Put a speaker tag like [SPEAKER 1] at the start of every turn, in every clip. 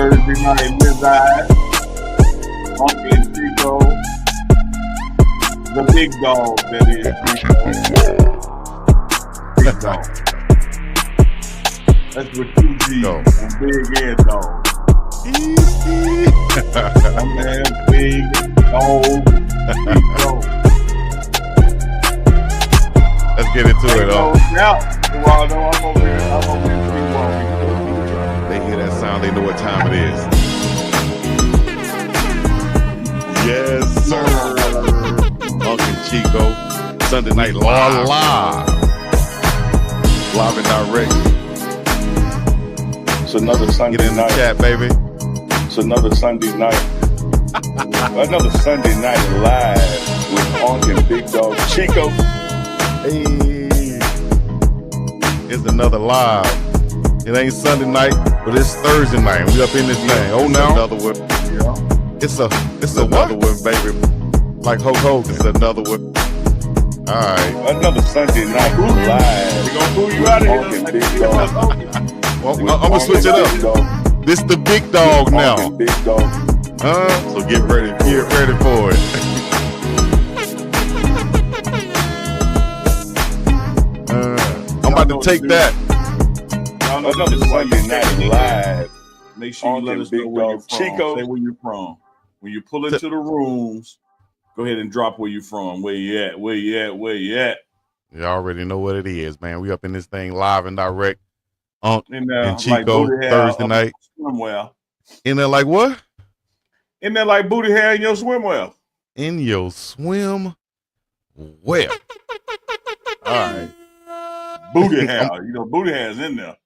[SPEAKER 1] Thursday night reside. UNK and CHICO. The big dog that is. Big dog. That's with 2 G's and big and dog. One man, big dog. Big dog.
[SPEAKER 2] Let's get into it, though. They hear that sound, they know what time it is. Yes, sir. UNK and CHICO, Sunday night live. Live and direct.
[SPEAKER 3] It's another Sunday
[SPEAKER 2] Get in the
[SPEAKER 3] night.
[SPEAKER 2] chat, baby.
[SPEAKER 3] It's another Sunday night. Another Sunday night live with UNK and Big Dog CHICO.
[SPEAKER 2] Hey, it's another live. It ain't Sunday night, but it's Thursday night. We up in this thing. Oh, now another one.
[SPEAKER 1] Yeah.
[SPEAKER 2] It's another one, baby. Like Hulk Hogan. It's another one. All right.
[SPEAKER 3] Another Sunday night live.
[SPEAKER 1] We're gonna pull you out of
[SPEAKER 3] UNK
[SPEAKER 1] here.
[SPEAKER 3] and Big Dog.
[SPEAKER 2] Well, I'm gonna switch it up. This the big dog now.
[SPEAKER 3] UNK and Big Dog.
[SPEAKER 2] So get ready for it. I'm about to take that.
[SPEAKER 3] Another Sunday night live.
[SPEAKER 1] Make sure you let us know where you're from.
[SPEAKER 3] CHICO.
[SPEAKER 1] Say where you're from. When you pull into the rooms, go ahead and drop where you're from. Where you at? Where you at? Where you at?
[SPEAKER 2] You already know what it is, man. We up in this thing live and direct. UNK and
[SPEAKER 1] like
[SPEAKER 2] CHICO
[SPEAKER 1] booty hair
[SPEAKER 2] Thursday night.
[SPEAKER 1] Swimwear.
[SPEAKER 2] In there like what?
[SPEAKER 1] In there like booty hair in your swimwear.
[SPEAKER 2] In your swim well. All right.
[SPEAKER 1] Booty hair. You know, booty hair is in there.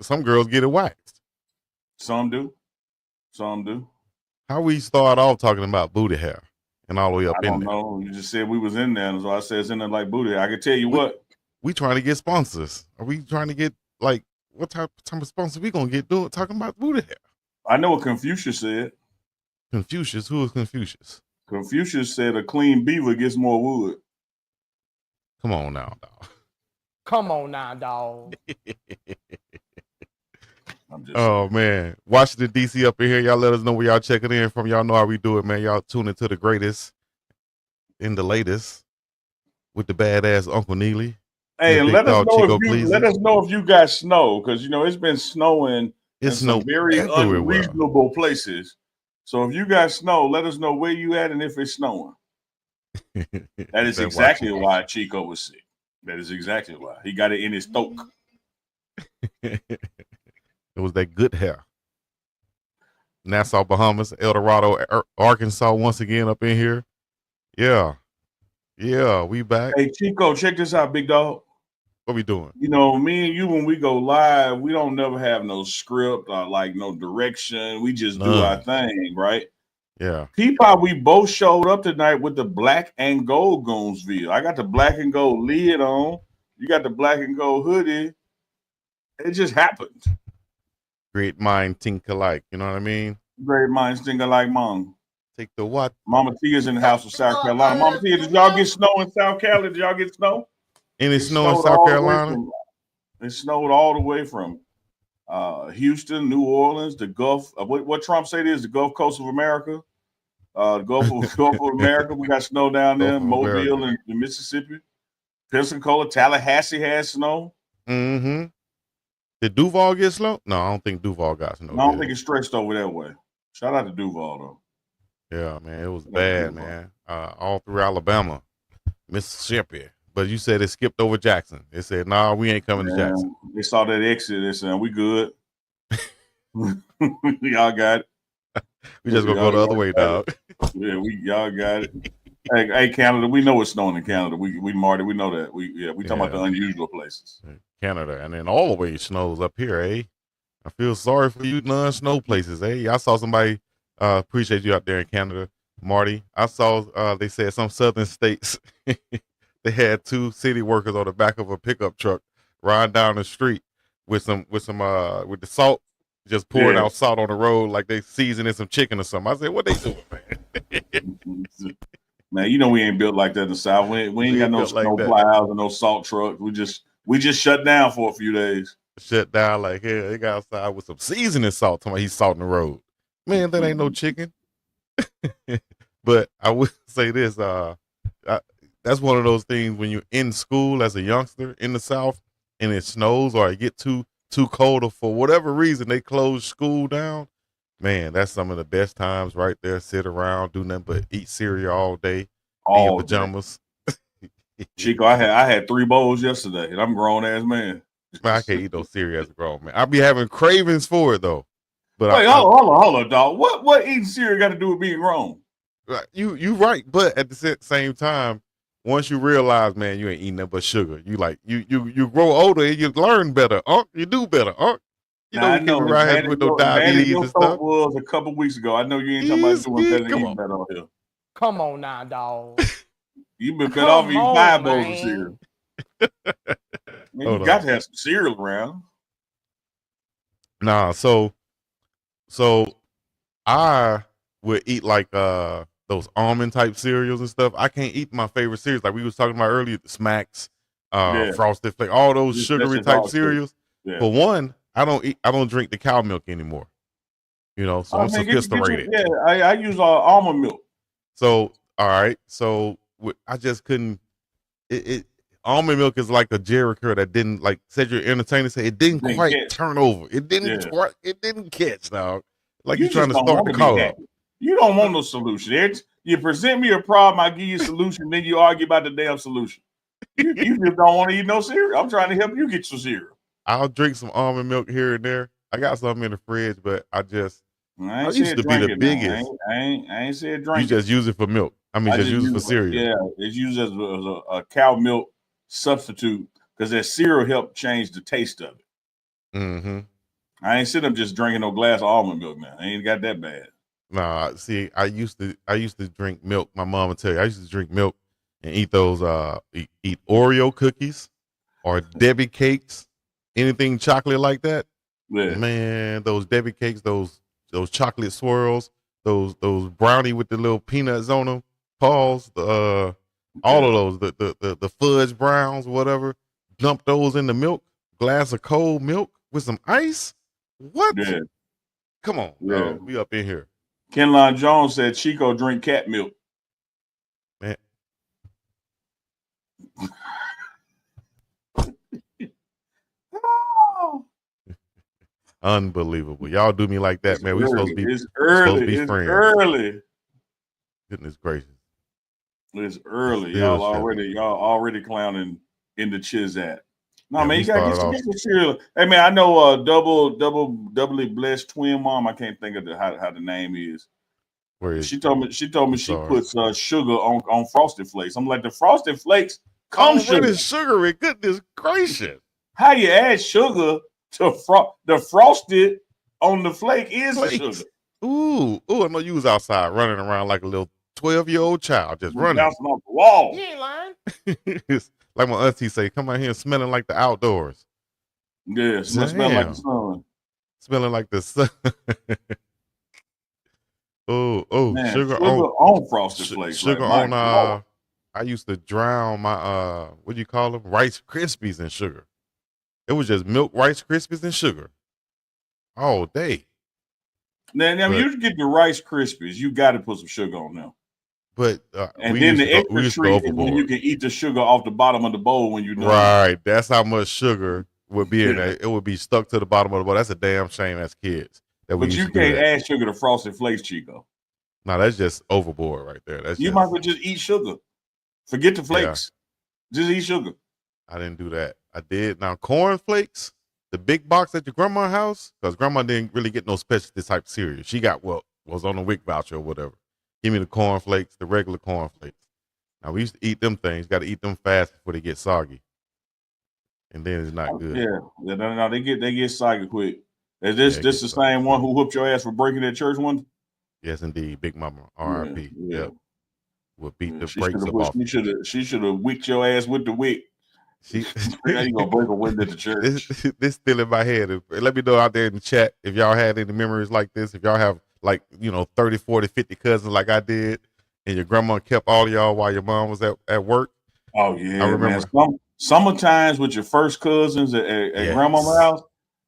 [SPEAKER 2] Some girls get it waxed.
[SPEAKER 1] Some do. Some do.
[SPEAKER 2] How we start off talking about booty hair and all the way up
[SPEAKER 1] I
[SPEAKER 2] in
[SPEAKER 1] don't
[SPEAKER 2] there?
[SPEAKER 1] know. You just said we was in there, and so I said it's in there like booty hair. I can tell you what.
[SPEAKER 2] We trying to get sponsors. Are we trying to get like what type of sponsor we gonna get doing talking about booty hair?
[SPEAKER 1] I know what Confucius said.
[SPEAKER 2] Confucius? Who is Confucius?
[SPEAKER 1] Confucius said a clean beaver gets more wood.
[SPEAKER 2] Come on now, dog.
[SPEAKER 4] Come on now, dog.
[SPEAKER 2] Oh man, Washington D.C. up in here. Y'all let us know where y'all checking in from. Y'all know how we do it, man. Y'all tune into the greatest in the latest with the badass Uncle Neely.
[SPEAKER 1] Hey, and let us know
[SPEAKER 2] CHICO,
[SPEAKER 1] if you got snow, because you know it's been snowing in some very unreasonable places. So if you got snow, let us know where you at and if it's snowing. That is exactly why Chico was sick. That is exactly why he got it in his throat.
[SPEAKER 2] It was that good hair. Nassau, Bahamas, El Dorado, Arkansas, once again up in here. Yeah, we back.
[SPEAKER 1] Hey, Chico, check this out, big dog.
[SPEAKER 2] What we doing?
[SPEAKER 1] You know, me and you, when we go live, we don't never have no script or like no direction. We just do our thing, right?
[SPEAKER 2] Yeah.
[SPEAKER 1] Peepop, we both showed up tonight with the black and gold Goonsville. I got the black and gold lid on. You got the black and gold hoodie. It just happened.
[SPEAKER 2] Great mind think alike. You know what I mean?
[SPEAKER 1] Great minds think alike, mom.
[SPEAKER 2] Take the what?
[SPEAKER 1] Mama Tia's in the house of South Carolina. Mama Tia, did y'all get snow in South Carolina? Did y'all get snow?
[SPEAKER 2] Any snow in South Carolina?
[SPEAKER 1] It snowed all the way from Houston, New Orleans, the Gulf. What Trump said is the Gulf Coast of America. The Gulf of America. We got snow down there. Mobile and Mississippi. Pensacola, Tallahassee had snow.
[SPEAKER 2] Mm-hmm. Did Duval get snow? No, I don't think Duval got snow.
[SPEAKER 1] I don't think it stretched over that way. Shout out to Duval, though.
[SPEAKER 2] Yeah, man, it was bad, man. All through Alabama, Mississippi. But you said it skipped over Jackson. They said, nah, we ain't coming to Jackson.
[SPEAKER 1] They saw that exit. They said, we good. Y'all got it.
[SPEAKER 2] We just gonna go the other way, dog.
[SPEAKER 1] Yeah, y'all got it. Hey, Canada, we know it's snowing in Canada. We Marty, we know that. We talking about the unusual places.
[SPEAKER 2] Canada, and then all the way snows up here, eh? I feel sorry for you non-snow places, eh? I saw somebody appreciate you out there in Canada, Marty. I saw they said some southern states they had 2 city workers on the back of a pickup truck riding down the street with the salt, just pouring out salt on the road like they seasoning some chicken or something. I said, what they doing, man?
[SPEAKER 1] Man, you know we ain't built like that in the South. We ain't got no snow plows and no salt trucks. We just shut down for a few days.
[SPEAKER 2] shut down like hell. They got outside with some seasoning salt. Talking about he's salting the road. Man, that ain't no chicken. But I would say this, that's one of those things when you're in school as a youngster in the South and it snows or it get too cold or for whatever reason they close school down. Man, that's some of the best times right there. Sit around, do nothing but eat cereal all day, in your pajamas.
[SPEAKER 1] Chico, I had 3 bowls yesterday, and I'm a grown ass man.
[SPEAKER 2] Man, I can't eat no cereal as a grown man. I be having cravings for it though. But
[SPEAKER 1] wait, hold on, dog. What eating cereal got to do with being grown?
[SPEAKER 2] You right, but at the same time, once you realize, man, you ain't eating nothing but sugar. You like you grow older and you learn better. You do better. You know, you can't be right here with no diabetes and stuff.
[SPEAKER 1] Was a couple weeks ago. I know you ain't talking about doing better than eating better on here.
[SPEAKER 4] Come on now, dog.
[SPEAKER 1] You've been better off eating 5 bowls of cereal. Man, you got to have some cereal around.
[SPEAKER 2] Nah, so I would eat like those almond type cereals and stuff. I can't eat my favorite cereals like we was talking about earlier, the Smacks, Frosted Flakes, all those sugary type cereals. Yeah. For one, I don't drink the cow milk anymore. You know, so I'm sophisticated.
[SPEAKER 1] I use almond milk.
[SPEAKER 2] So all right, so I just couldn't. Almond milk is like a Jericho that didn't, like said your entertainer said, it didn't quite turn over. It didn't catch, dog. Like you're trying to start the car up.
[SPEAKER 1] You don't want no solution. You present me a problem, I give you a solution, then you argue about the damn solution. You just don't want to eat no cereal. I'm trying to help you get your cereal.
[SPEAKER 2] I'll drink some almond milk here and there. I got something in the fridge, but I used to be the biggest.
[SPEAKER 1] I ain't said drink.
[SPEAKER 2] You just use it for milk. I mean, just use it for cereal.
[SPEAKER 1] Yeah, it's used as a cow milk substitute because that cereal helped change the taste of it.
[SPEAKER 2] Mm-hmm.
[SPEAKER 1] I ain't sitting up just drinking no glass of almond milk now. I ain't got that bad.
[SPEAKER 2] Nah, see, I used to drink milk. My mom would tell you I used to drink milk and eat those eat Oreo cookies or Debbie cakes, anything chocolate like that.
[SPEAKER 1] Yeah.
[SPEAKER 2] Man, those Debbie cakes, those chocolate swirls, those brownie with the little peanuts on them, paws, all of those, the fudge browns, whatever. Dump those in the milk, glass of cold milk with some ice. What?
[SPEAKER 1] Yeah.
[SPEAKER 2] Come on, yeah. We up in here.
[SPEAKER 1] Kenlon Jones said Chico drink cat milk.
[SPEAKER 2] Man. Unbelievable. Y'all do me like that, man. We supposed to be friends.
[SPEAKER 1] Early.
[SPEAKER 2] Goodness gracious.
[SPEAKER 1] It's early. Y'all already clowning in the Chizat. No, man, you gotta get some cereal. Hey man, I know doubly blessed twin mom. I can't think of how the name is.
[SPEAKER 2] Where is
[SPEAKER 1] she told me she puts sugar on Frosted Flakes. I'm like, the Frosted Flakes come sugar.
[SPEAKER 2] What is sugary? Goodness gracious.
[SPEAKER 1] How you add sugar to the frosted on the flake is sugar.
[SPEAKER 2] Ooh, I know you was outside running around like a little 12-year-old child, just running.
[SPEAKER 1] Bouncing off the wall.
[SPEAKER 4] You ain't lying.
[SPEAKER 2] It's like my auntie say, come out here smelling like the outdoors.
[SPEAKER 1] Yeah, smelling like the sun.
[SPEAKER 2] Smelling like the sun.
[SPEAKER 1] Man,
[SPEAKER 2] sugar
[SPEAKER 1] on Frosted Flakes.
[SPEAKER 2] Sugar on I used to drown my what do you call them? Rice Krispies in sugar. It was just milk, Rice Krispies, and sugar all day.
[SPEAKER 1] Now you get the Rice Krispies, you got to put some sugar on them.
[SPEAKER 2] But
[SPEAKER 1] and then the extra treat, and then you can eat the sugar off the bottom of the bowl when you're done.
[SPEAKER 2] Right, that's how much sugar would be in there. It would be stuck to the bottom of the bowl. That's a damn shame as kids.
[SPEAKER 1] But you can't add sugar to Frosted Flakes, Chico.
[SPEAKER 2] No, that's just overboard right there.
[SPEAKER 1] You might as well just eat sugar. Forget the flakes. Yeah. Just eat sugar.
[SPEAKER 2] I didn't do that. I did. Now, corn flakes, the big box at your grandma's house, because grandma didn't really get no specialty type cereal. She got what was on the WIC voucher or whatever. Give me the corn flakes, the regular corn flakes. Now, we used to eat them things. Got to eat them fast before they get soggy. And then it's not good.
[SPEAKER 1] Yeah. No, they get soggy quick. Is this the same one who whooped your ass for breaking that church one?
[SPEAKER 2] Yes, indeed. Big Mama, R.I.P.
[SPEAKER 1] Yeah.
[SPEAKER 2] Yep. Would beat the brakes off.
[SPEAKER 1] She should have wicked your ass with the wick. How you gonna break a window at the church?
[SPEAKER 2] This still in my head. Let me know out there in the chat if y'all had any memories like this. If y'all have 30, 40, 50 cousins like I did, and your grandma kept all of y'all while your mom was at work.
[SPEAKER 1] Oh yeah,
[SPEAKER 2] I remember.
[SPEAKER 1] Man. summertimes with your first cousins at grandmama's house,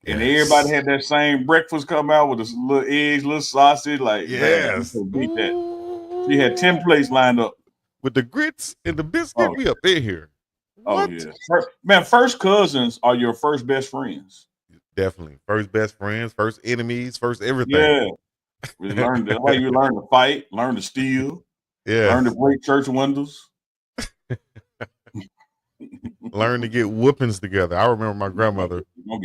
[SPEAKER 1] and everybody had that same breakfast come out with a little eggs, little sausage. Like, man, you can't beat that. She had 10 plates lined up
[SPEAKER 2] with the grits and the biscuit. We up in here.
[SPEAKER 1] What? Oh yeah, first cousins are your first best friends.
[SPEAKER 2] Definitely, first best friends, first enemies, first everything.
[SPEAKER 1] Yeah, we learned that. Why you learn to fight, learn to steal, learn to break church windows,
[SPEAKER 2] learn to get whoopings together. I remember my grandmother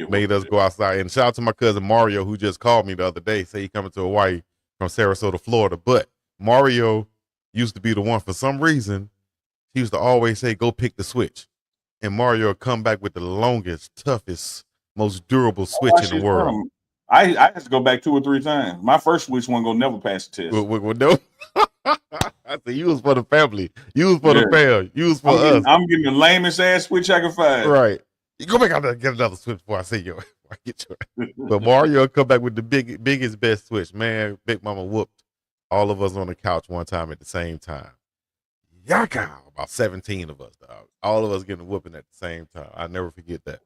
[SPEAKER 2] made us go outside. And shout out to my cousin Mario, who just called me the other day, say he coming to Hawaii from Sarasota, Florida. But Mario used to be the one for some reason. He used to always say, "Go pick the switch," and Mario would come back with the longest, toughest, most durable switch in the world.
[SPEAKER 1] I had to go back 2 or 3 times. My first switch wasn't gonna never pass the test.
[SPEAKER 2] No. I said, you was for the family. You was for the family. You was for us.
[SPEAKER 1] I'm getting the lamest ass switch I can find.
[SPEAKER 2] Right. You go back out there and get another switch before I see you. But Mario come back with the biggest, best switch. Man, Big Mama whooped all of us on the couch one time at the same time. Yaka! About 17 of us, dog. All of us getting whooping at the same time. I never forget that.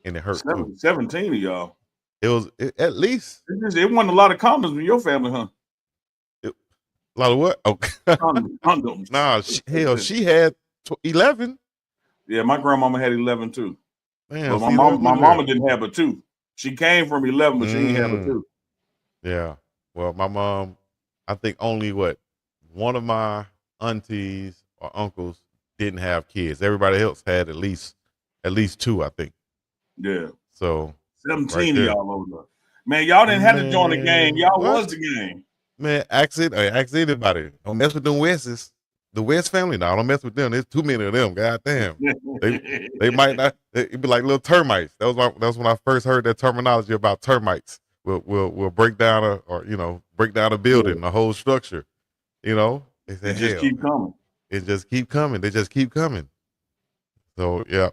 [SPEAKER 2] And it hurt.
[SPEAKER 1] 17 of y'all.
[SPEAKER 2] It was at least.
[SPEAKER 1] It wasn't a lot of condoms in your family, huh?
[SPEAKER 2] A lot of what? Oh,
[SPEAKER 1] condoms.
[SPEAKER 2] Nah, she had 11.
[SPEAKER 1] Yeah, my grandmama had 11 too.
[SPEAKER 2] Man,
[SPEAKER 1] but my mama didn't have a 2. She came from 11, but she didn't have a 2.
[SPEAKER 2] Yeah. Well, my mom, I think only one of my aunties or uncles didn't have kids. Everybody else had at least 2, I think.
[SPEAKER 1] Yeah.
[SPEAKER 2] So
[SPEAKER 1] 17 of y'all over there. Man, y'all didn't have to join the game. Y'all was the game.
[SPEAKER 2] Man, ask anybody. Don't mess with them Westies. The West family now. Don't mess with them. There's too many of them. God damn. They might not. It'd be like little termites. That was when I first heard that terminology about termites. We'll break down a building, a whole structure. You know, they say,
[SPEAKER 1] just keep coming.
[SPEAKER 2] It just keep coming. They just keep coming. So yeah,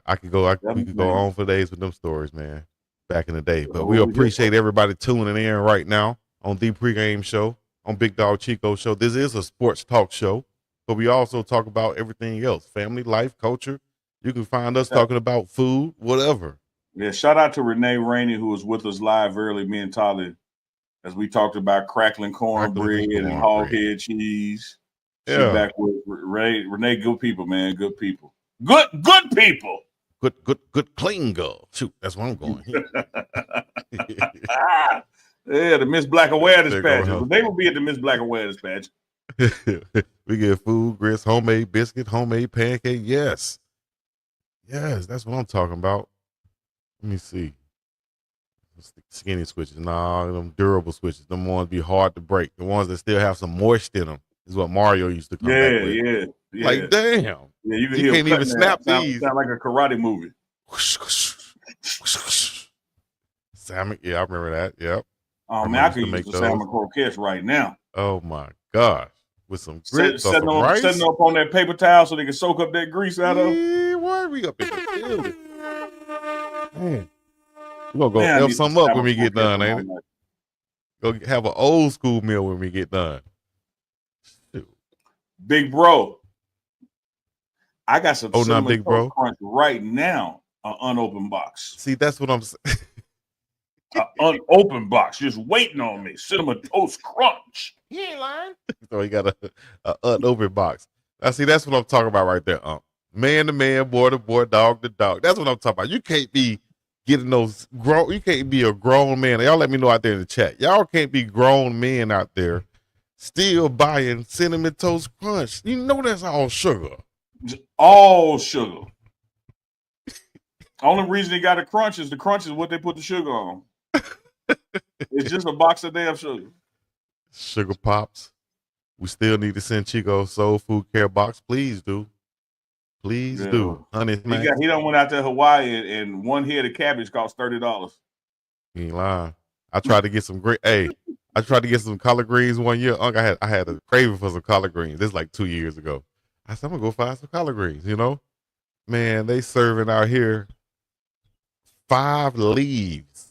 [SPEAKER 2] we could go on for days with them stories, man. Back in the day, but we appreciate everybody tuning in right now on the pregame show on Big Dog Chico show. This is a sports talk show, but we also talk about everything else: family, life, culture. You can find us talking about food, whatever.
[SPEAKER 1] Yeah, shout out to Renee Rainey, who was with us live early, me and Tolly, as we talked about crackling cornbread and hoghead cheese. She's back with Renee. Good people, man. Good people. Good people.
[SPEAKER 2] Good clean girl. Shoot, that's where I'm going.
[SPEAKER 1] Yeah, the Miss Black Awareness Pageant. They will be at the Miss Black Awareness Pageant.
[SPEAKER 2] We get food, grits, homemade biscuit, homemade pancake. Yes, that's what I'm talking about. Let me see. Skinny switches. Nah, them durable switches. Them ones be hard to break. The ones that still have some moisture in them is what Mario used to come back with.
[SPEAKER 1] Yeah.
[SPEAKER 2] Like, damn.
[SPEAKER 1] Yeah, you
[SPEAKER 2] can't even snap these.
[SPEAKER 1] Sound like a karate movie.
[SPEAKER 2] Salmon. Yeah, I remember that. Yep.
[SPEAKER 1] Oh, man, I could use the salmon croquettes right now.
[SPEAKER 2] Oh, my gosh. With some grits or some rice.
[SPEAKER 1] Setting up on that paper towel so they can soak up that grease out of.
[SPEAKER 2] Yeah, why are we up in the building? Man. We're going to go help some up when we get done, ain't it? Go have an old school meal when we get done. Shoot.
[SPEAKER 1] Big bro. I got some
[SPEAKER 2] Big bro
[SPEAKER 1] crunch right now, an unopened box.
[SPEAKER 2] See, that's what I'm saying.
[SPEAKER 1] An unopened box just waiting on me. Cinnamon Toast Crunch.
[SPEAKER 4] He ain't lying.
[SPEAKER 2] So he got a unopened box. Now, see, that's what I'm talking about right there. Man to man, boy to boy, dog to dog. That's what I'm talking about. You can't be getting those grown. You can't be a grown man. Y'all let me know out there in the chat. Y'all can't be grown men out there still buying Cinnamon Toast Crunch. You know that's all sugar.
[SPEAKER 1] All sugar. Only reason they got a crunch is what they put the sugar on. It's just a box of damn sugar.
[SPEAKER 2] Sugar Pops. We still need to send Chico Soul Food Care box. Please do. Please do. Honey,
[SPEAKER 1] he done went out to Hawaii and one head of cabbage cost $30.
[SPEAKER 2] You ain't lying. I tried to get some I tried to get some collard greens one year. I had a craving for some collard greens. This is like 2 years ago. I said, I'm gonna go find some collard greens, you know? Man, they serving out here 5 leaves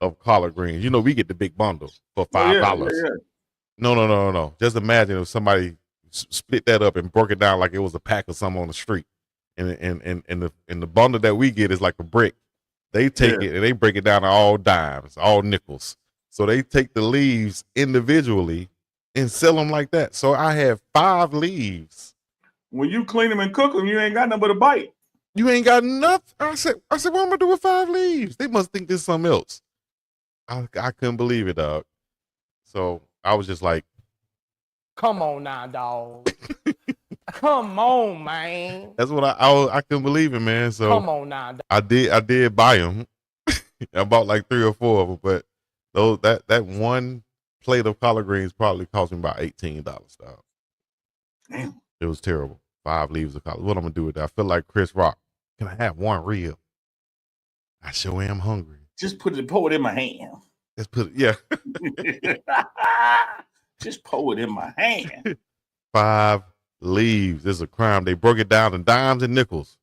[SPEAKER 2] of collard greens. You know, we get the big bundle for $5.
[SPEAKER 1] Yeah.
[SPEAKER 2] No. Just imagine if somebody split that up and broke it down like it was a pack of something on the street and the bundle that we get is like a brick. They take it and they break it down to all dimes, all nickels. So they take the leaves individually and sell them like that. So I have 5 leaves.
[SPEAKER 1] When you clean them and cook them, you ain't got nothing but a bite.
[SPEAKER 2] You ain't got nothing. I said, what am I gonna do with 5 leaves? They must think this is something else. I couldn't believe it, dog. So I was just like,
[SPEAKER 4] come on now, dog. Come on, man.
[SPEAKER 2] That's what I couldn't believe it, man. So
[SPEAKER 4] come on now, dog.
[SPEAKER 2] I did buy them. I bought like 3 or 4 of them, but that one plate of collard greens probably cost me about $18, dog.
[SPEAKER 1] Damn.
[SPEAKER 2] It was terrible. 5 leaves of collard. What I'm gonna do with that? I feel like Chris Rock. Can I have one rib? I sure am hungry.
[SPEAKER 1] Just pour it in my hand.
[SPEAKER 2] Let's put it, yeah.
[SPEAKER 1] Just pour it in my hand.
[SPEAKER 2] 5 leaves. This is a crime. They broke it down in dimes and nickels.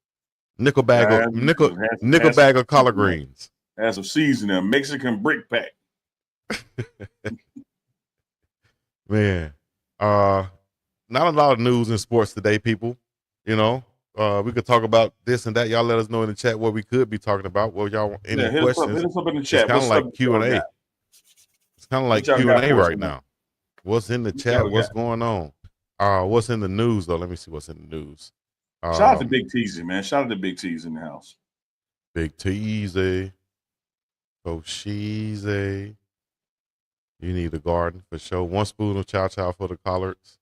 [SPEAKER 2] Nickel bag of collard greens.
[SPEAKER 1] Has some seasoning, Mexican brick pack.
[SPEAKER 2] Man, not a lot of news in sports today, people. You know, we could talk about this and that. Y'all let us know in the chat what we could be talking about. What y'all want? Any questions?
[SPEAKER 1] Hit us up in the chat.
[SPEAKER 2] It's kind of like Q&A. It's kind of like Q&A right now. What's in the chat? What's going on? What's in the news though? Let me see what's in the news.
[SPEAKER 1] Shout out to Big Teasy, man. Shout out to Big T's in the house.
[SPEAKER 2] Big Teasy. Sheezy. You need a garden for sure. 1 spoon of chow chow for the collards.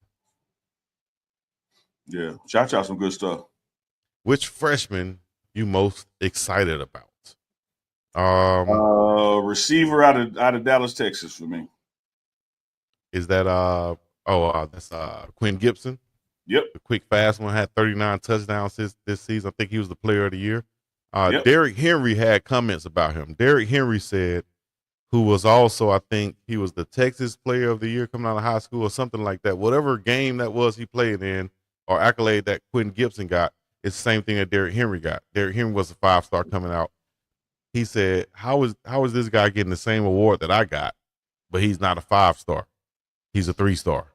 [SPEAKER 1] Yeah, chow chow some good stuff.
[SPEAKER 2] Which freshman you most excited about?
[SPEAKER 1] Receiver out of Dallas, Texas for me.
[SPEAKER 2] Is that that's Quinn Gibson?
[SPEAKER 1] Yep.
[SPEAKER 2] The quick fast one, had 39 touchdowns this season. I think he was the player of the year.
[SPEAKER 1] Yep.
[SPEAKER 2] Derrick Henry had comments about him. Derrick Henry said, who was also, I think he was the Texas player of the year coming out of high school or something like that. Whatever game that was he played in or accolade that Quentin Gibson got, it's the same thing that Derrick Henry got. Derrick Henry was a 5-star coming out. He said, how is this guy getting the same award that I got, but he's not a 5-star. He's a 3-star.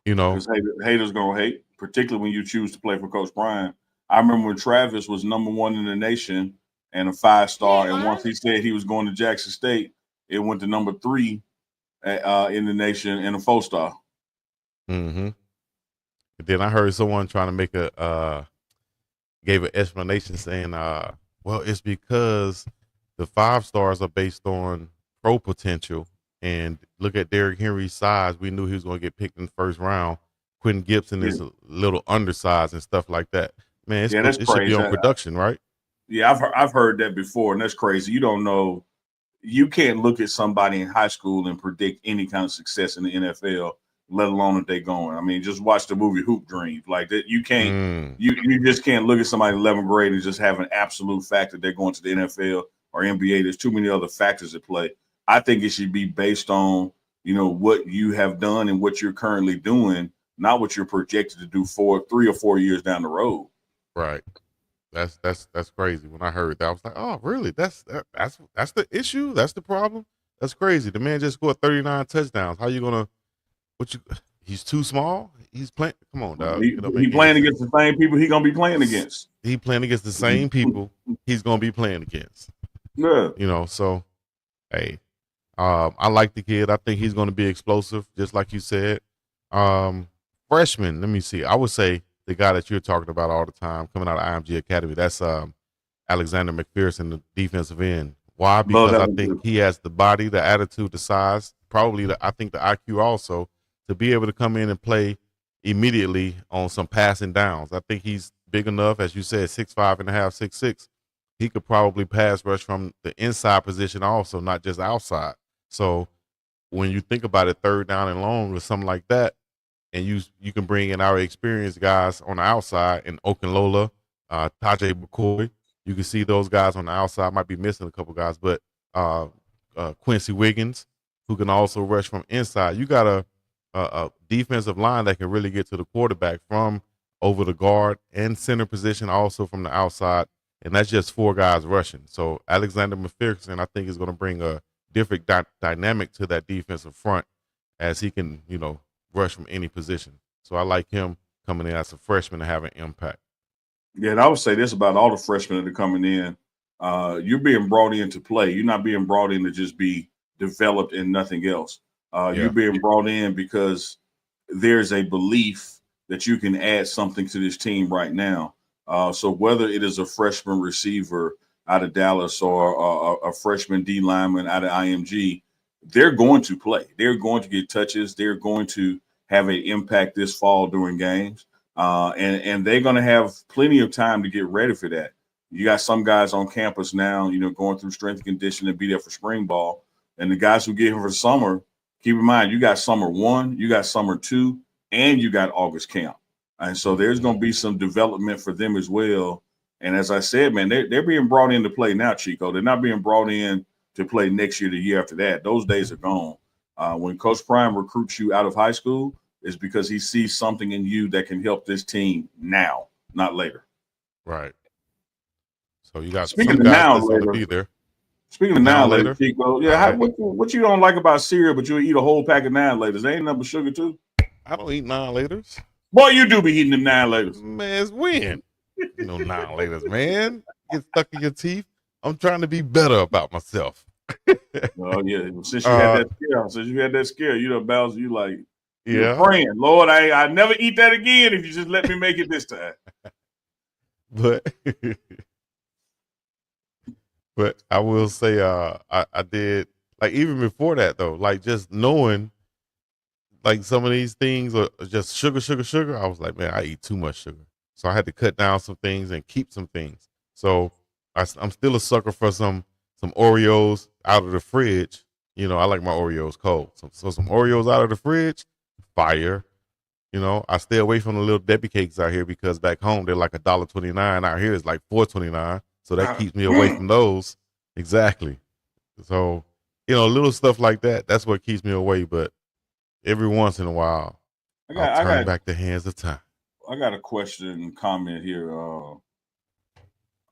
[SPEAKER 2] You know?
[SPEAKER 1] Because haters going to hate, particularly when you choose to play for Coach Brian. I remember when Travis was #1 in the nation and a 5-star, and once he said he was going to Jackson State, it went to #3 in the nation and a 4-star.
[SPEAKER 2] Mm-hmm. Then I heard someone trying to make gave an explanation saying, well, it's because the 5-stars are based on pro potential, and look at Derrick Henry's size. We knew he was going to get picked in the first round. Quentin Gibson is a little undersized and stuff like that. Man, it should be on production, right?
[SPEAKER 1] Yeah, I've heard that before, and that's crazy. You don't know. You can't look at somebody in high school and predict any kind of success in the NFL, let alone if they're going. I mean, just watch the movie Hoop Dreams. Like that, you can't. You just can't look at somebody in 11th grade and just have an absolute fact that they're going to the NFL or NBA. There's too many other factors at play. I think it should be based on what you have done and what you're currently doing, not what you're projected to do 3 or 4 years down the road.
[SPEAKER 2] Right. That's crazy. When I heard that, I was like, oh, really? That's the issue? That's the problem? That's crazy. The man just scored 39 touchdowns. How you gonna he's too small? He's playing. Come on, dog.
[SPEAKER 1] He playing against the same people he gonna be playing against.
[SPEAKER 2] He playing against the same people he's gonna be playing against.
[SPEAKER 1] Yeah.
[SPEAKER 2] So hey. I like the kid. I think he's gonna be explosive, just like you said. Freshman, let me see. I would say the guy that you're talking about all the time coming out of IMG Academy, that's Alexander McPherson, the defensive end. Why? Because I think he has the body, the attitude, the size, probably I think the IQ also, to be able to come in and play immediately on some passing downs. I think he's big enough, as you said, 6'5.5", 6'6". He could probably pass rush from the inside position also, not just outside. So when you think about it, 3rd down and long or something like that, and you can bring in our experienced guys on the outside, and Okunlola, Tajay McCoy. You can see those guys on the outside. Might be missing a couple guys, but Quincy Wiggins, who can also rush from inside. You got a defensive line that can really get to the quarterback from over the guard and center position, also from the outside, and that's just 4 guys rushing. So Alexander McPherson, I think, is going to bring a different dynamic to that defensive front, as he can, rush from any position. So I like him coming in as a freshman to have an impact.
[SPEAKER 1] Yeah, and I would say this about all the freshmen that are coming in. You're being brought in to play. You're not being brought in to just be developed and nothing else. You're being brought in because there's a belief that you can add something to this team right now. So whether it is a freshman receiver out of Dallas or a freshman D lineman out of IMG, they're going to play. They're going to get touches. They're going to have an impact this fall during games. And they're going to have plenty of time to get ready for that. You got some guys on campus now, going through strength and conditioning and be there for spring ball. And the guys who get here for summer, keep in mind, you got summer 1, you got summer 2, and you got August camp. And so there's going to be some development for them as well. And as I said, man, they're being brought in to play now, Chico. They're not being brought in to play next year, the year after that. Those days are gone. When Coach Prime recruits you out of high school, it's because he sees something in you that can help this team now, not later.
[SPEAKER 2] Right. So you got
[SPEAKER 1] speaking
[SPEAKER 2] some
[SPEAKER 1] of
[SPEAKER 2] guys
[SPEAKER 1] now
[SPEAKER 2] that's
[SPEAKER 1] later.
[SPEAKER 2] going to be there.
[SPEAKER 1] Speaking of now later, Chico, yeah, what you don't like about cereal, but you eat a whole pack of 9-laters? They ain't nothing but sugar too.
[SPEAKER 2] I don't eat 9-laters.
[SPEAKER 1] Boy, you do be eating them 9-laters.
[SPEAKER 2] Man, it's when? 9-laters, man. Get stuck in your teeth. I'm trying to be better about myself.
[SPEAKER 1] Oh yeah, since you had that scare, you know, Bowser, you like, you're praying, Lord, I never eat that again if you just let me make it this time.
[SPEAKER 2] But I will say, I did, like, even before that though, like just knowing, like some of these things are just sugar. I was like, man, I eat too much sugar, so I had to cut down some things and keep some things. So I'm still a sucker for some Oreos out of the fridge. I like my Oreos cold. So some Oreos out of the fridge, fire. I stay away from the little Debbie cakes out here because back home they're like $1.29. Out here it's like $4.29. So that keeps me away from those. Exactly. So, little stuff like that. That's what keeps me away. But every once in a while, I'll turn back the hands of time.
[SPEAKER 1] I got a question and comment here.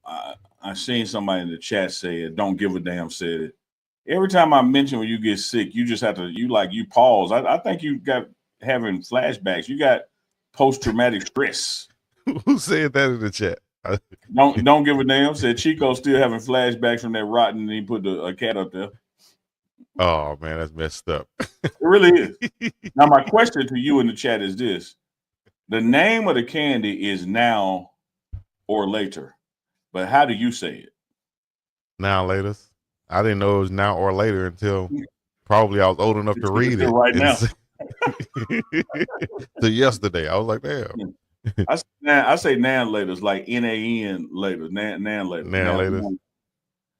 [SPEAKER 1] I seen somebody in the chat say it. Don't give a damn said it. Every time I mention when you get sick, you just have to, you pause. I think you got having flashbacks. You got post-traumatic stress.
[SPEAKER 2] Who said that in the chat?
[SPEAKER 1] Don't give a damn. Said Chico still having flashbacks from that rotten, and he put a cat up there.
[SPEAKER 2] Oh man, that's messed up.
[SPEAKER 1] It really is. Now my question to you in the chat is this: the name of the candy is Now or Later, but how do you say it?
[SPEAKER 2] Now later. I didn't know it was Now or Later until probably I was old enough to read it
[SPEAKER 1] right now.
[SPEAKER 2] To yesterday, I was like, damn.
[SPEAKER 1] I say Nan laters, like NAN later. Nan later.
[SPEAKER 2] Nan later.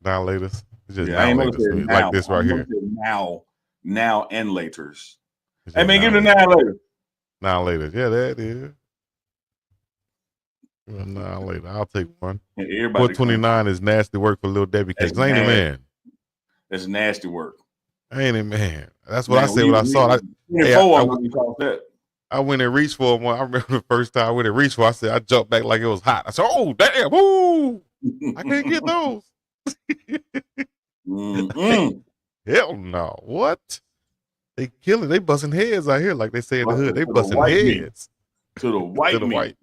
[SPEAKER 2] Now later. Just
[SPEAKER 1] I ain't
[SPEAKER 2] laters, like this right here.
[SPEAKER 1] Now and laters. Hey man, give me the now later.
[SPEAKER 2] Now later. Yeah, that is. Now later. I'll take one. Yeah, 4.29 is nasty work for little Debbie cakes. Ain't it, man?
[SPEAKER 1] That's nasty work.
[SPEAKER 2] Ain't it, man? That's what I said when I saw it. I went and reached for one. I remember the first time I went and reached for, I said, I jumped back like it was hot. I said, oh, damn, woo! I can't get those. Hell no. What? They killing, they busting heads out here, like they say in the hood. They busting heads.
[SPEAKER 1] To the white meat.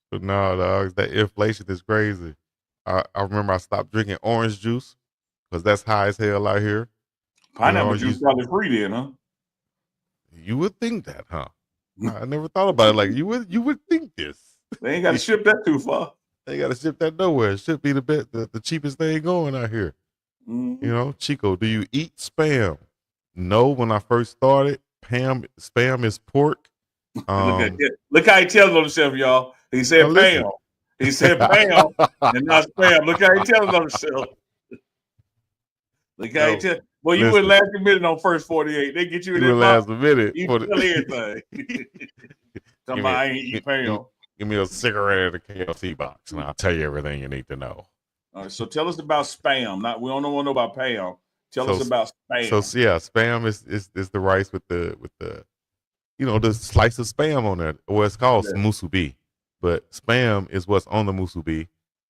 [SPEAKER 2] But no, dog, that inflation is crazy. I remember I stopped drinking orange juice because that's high as hell out here.
[SPEAKER 1] Pineapple juice probably free then, huh?
[SPEAKER 2] You would think that, huh? I never thought about it. Like you would think this.
[SPEAKER 1] They ain't got to ship that too far.
[SPEAKER 2] They got to ship that nowhere. It should be the cheapest thing going out here.
[SPEAKER 1] Mm-hmm.
[SPEAKER 2] Chico, do you eat Spam? No. When I first started, Spam is pork.
[SPEAKER 1] Look how he tells on himself, y'all. He said Pam. He said Pam, and not Spam. Look how he tells on himself. Look how he tells. Well, you wouldn't last a minute on first 48. They get you in there.
[SPEAKER 2] Last a minute.
[SPEAKER 1] You tell everything. Somebody I ain't eat Pam.
[SPEAKER 2] Give me a cigarette at the KFC box, and I'll tell you everything you need to know.
[SPEAKER 1] All right, so tell us about Spam. We don't know about Pam. Tell us about Spam.
[SPEAKER 2] So yeah, Spam is the rice with the the slice of Spam on it. Well, it's called musubi, but Spam is what's on the musubi,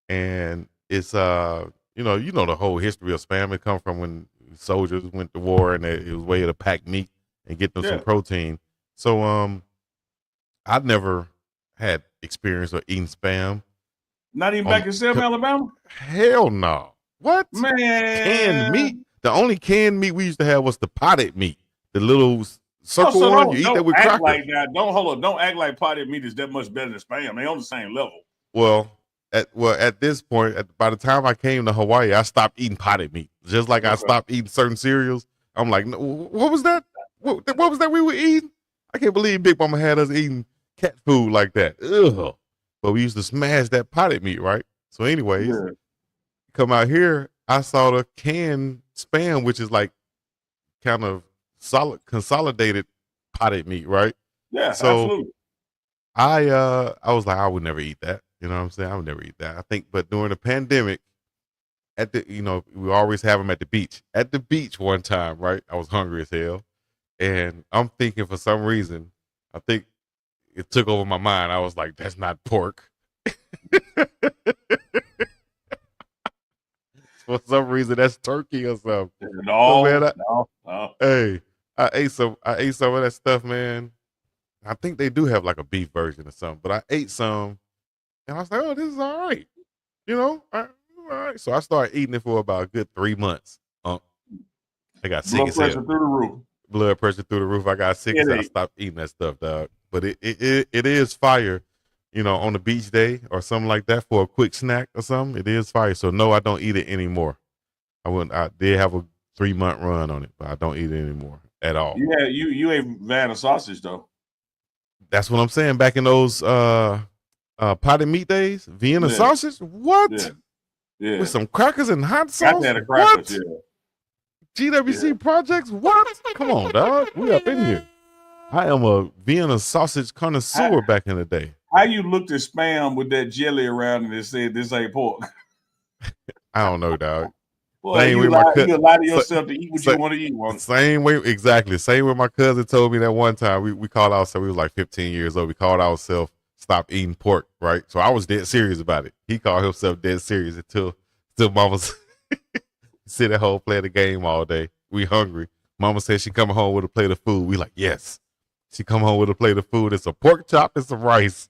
[SPEAKER 2] and it's the whole history of Spam. It comes from when soldiers went to war, and it was a way to pack meat and get them some protein. So I'd never had experience with eating Spam.
[SPEAKER 1] Not even back in Selma, Alabama?
[SPEAKER 2] Hell no. What?
[SPEAKER 1] Man.
[SPEAKER 2] Canned meat? The only canned meat we used to have was the potted meat. The little circle one, you eat that with crackers.
[SPEAKER 1] Like that. Don't act like potted meat is that much better than Spam. They on the same level.
[SPEAKER 2] Well, at this point, by the time I came to Hawaii, I stopped eating potted meat. Just like I stopped eating certain cereals. I'm like, no, what was that? What was that we were eating? I can't believe Big Mama had us eating cat food like that. Ugh. But we used to smash that potted meat, right? So anyways, come out here, I saw the canned Spam, which is like kind of consolidated potted meat, right?
[SPEAKER 1] Yeah,
[SPEAKER 2] so
[SPEAKER 1] absolutely.
[SPEAKER 2] I was like, I would never eat that. You know what I'm saying? I would never eat that. I think, but during the pandemic, we always have them at the beach. At the beach one time, right? I was hungry as hell. And I'm thinking for some reason, I think it took over my mind. I was like, that's not pork. For some reason, that's turkey or something.
[SPEAKER 1] No.
[SPEAKER 2] Hey, I ate some of that stuff, man. I think they do have like a beef version or something, but I ate some and I was like, oh, this is all right. All right. So I started eating it for about a good 3 months. I got sick as hell. Blood pressure through the roof. I got sick as hell. I stopped eating that stuff, dog. But it is fire, on the beach day or something like that for a quick snack or something. It is fire. So no, I don't eat it anymore. I did have a 3-month run on it, but I don't eat it anymore at all.
[SPEAKER 1] Yeah, you ate Vienna sausage though.
[SPEAKER 2] That's what I'm saying. Back in those potted meat days, Vienna sausage. What?
[SPEAKER 1] Yeah.
[SPEAKER 2] With some crackers and hot sauce.
[SPEAKER 1] Crackers,
[SPEAKER 2] what?
[SPEAKER 1] Yeah.
[SPEAKER 2] GWC projects. What? Come on, dog. We up in here. I am a Vienna sausage connoisseur back in the day.
[SPEAKER 1] How you looked at Spam with that jelly around and it said this ain't pork?
[SPEAKER 2] I don't know, dog.
[SPEAKER 1] Boy, you lie to yourself to eat what you want to eat.
[SPEAKER 2] Same way, exactly. Same way my cousin told me that one time. We called ourselves, we was like 15 years old. We called ourselves stop eating pork, right? So I was dead serious about it. He called himself dead serious until mama's sit at home playing the game all day. We hungry. Mama said she coming home with a plate of food. We like, yes. She come home with a plate of food. It's a pork chop and some rice.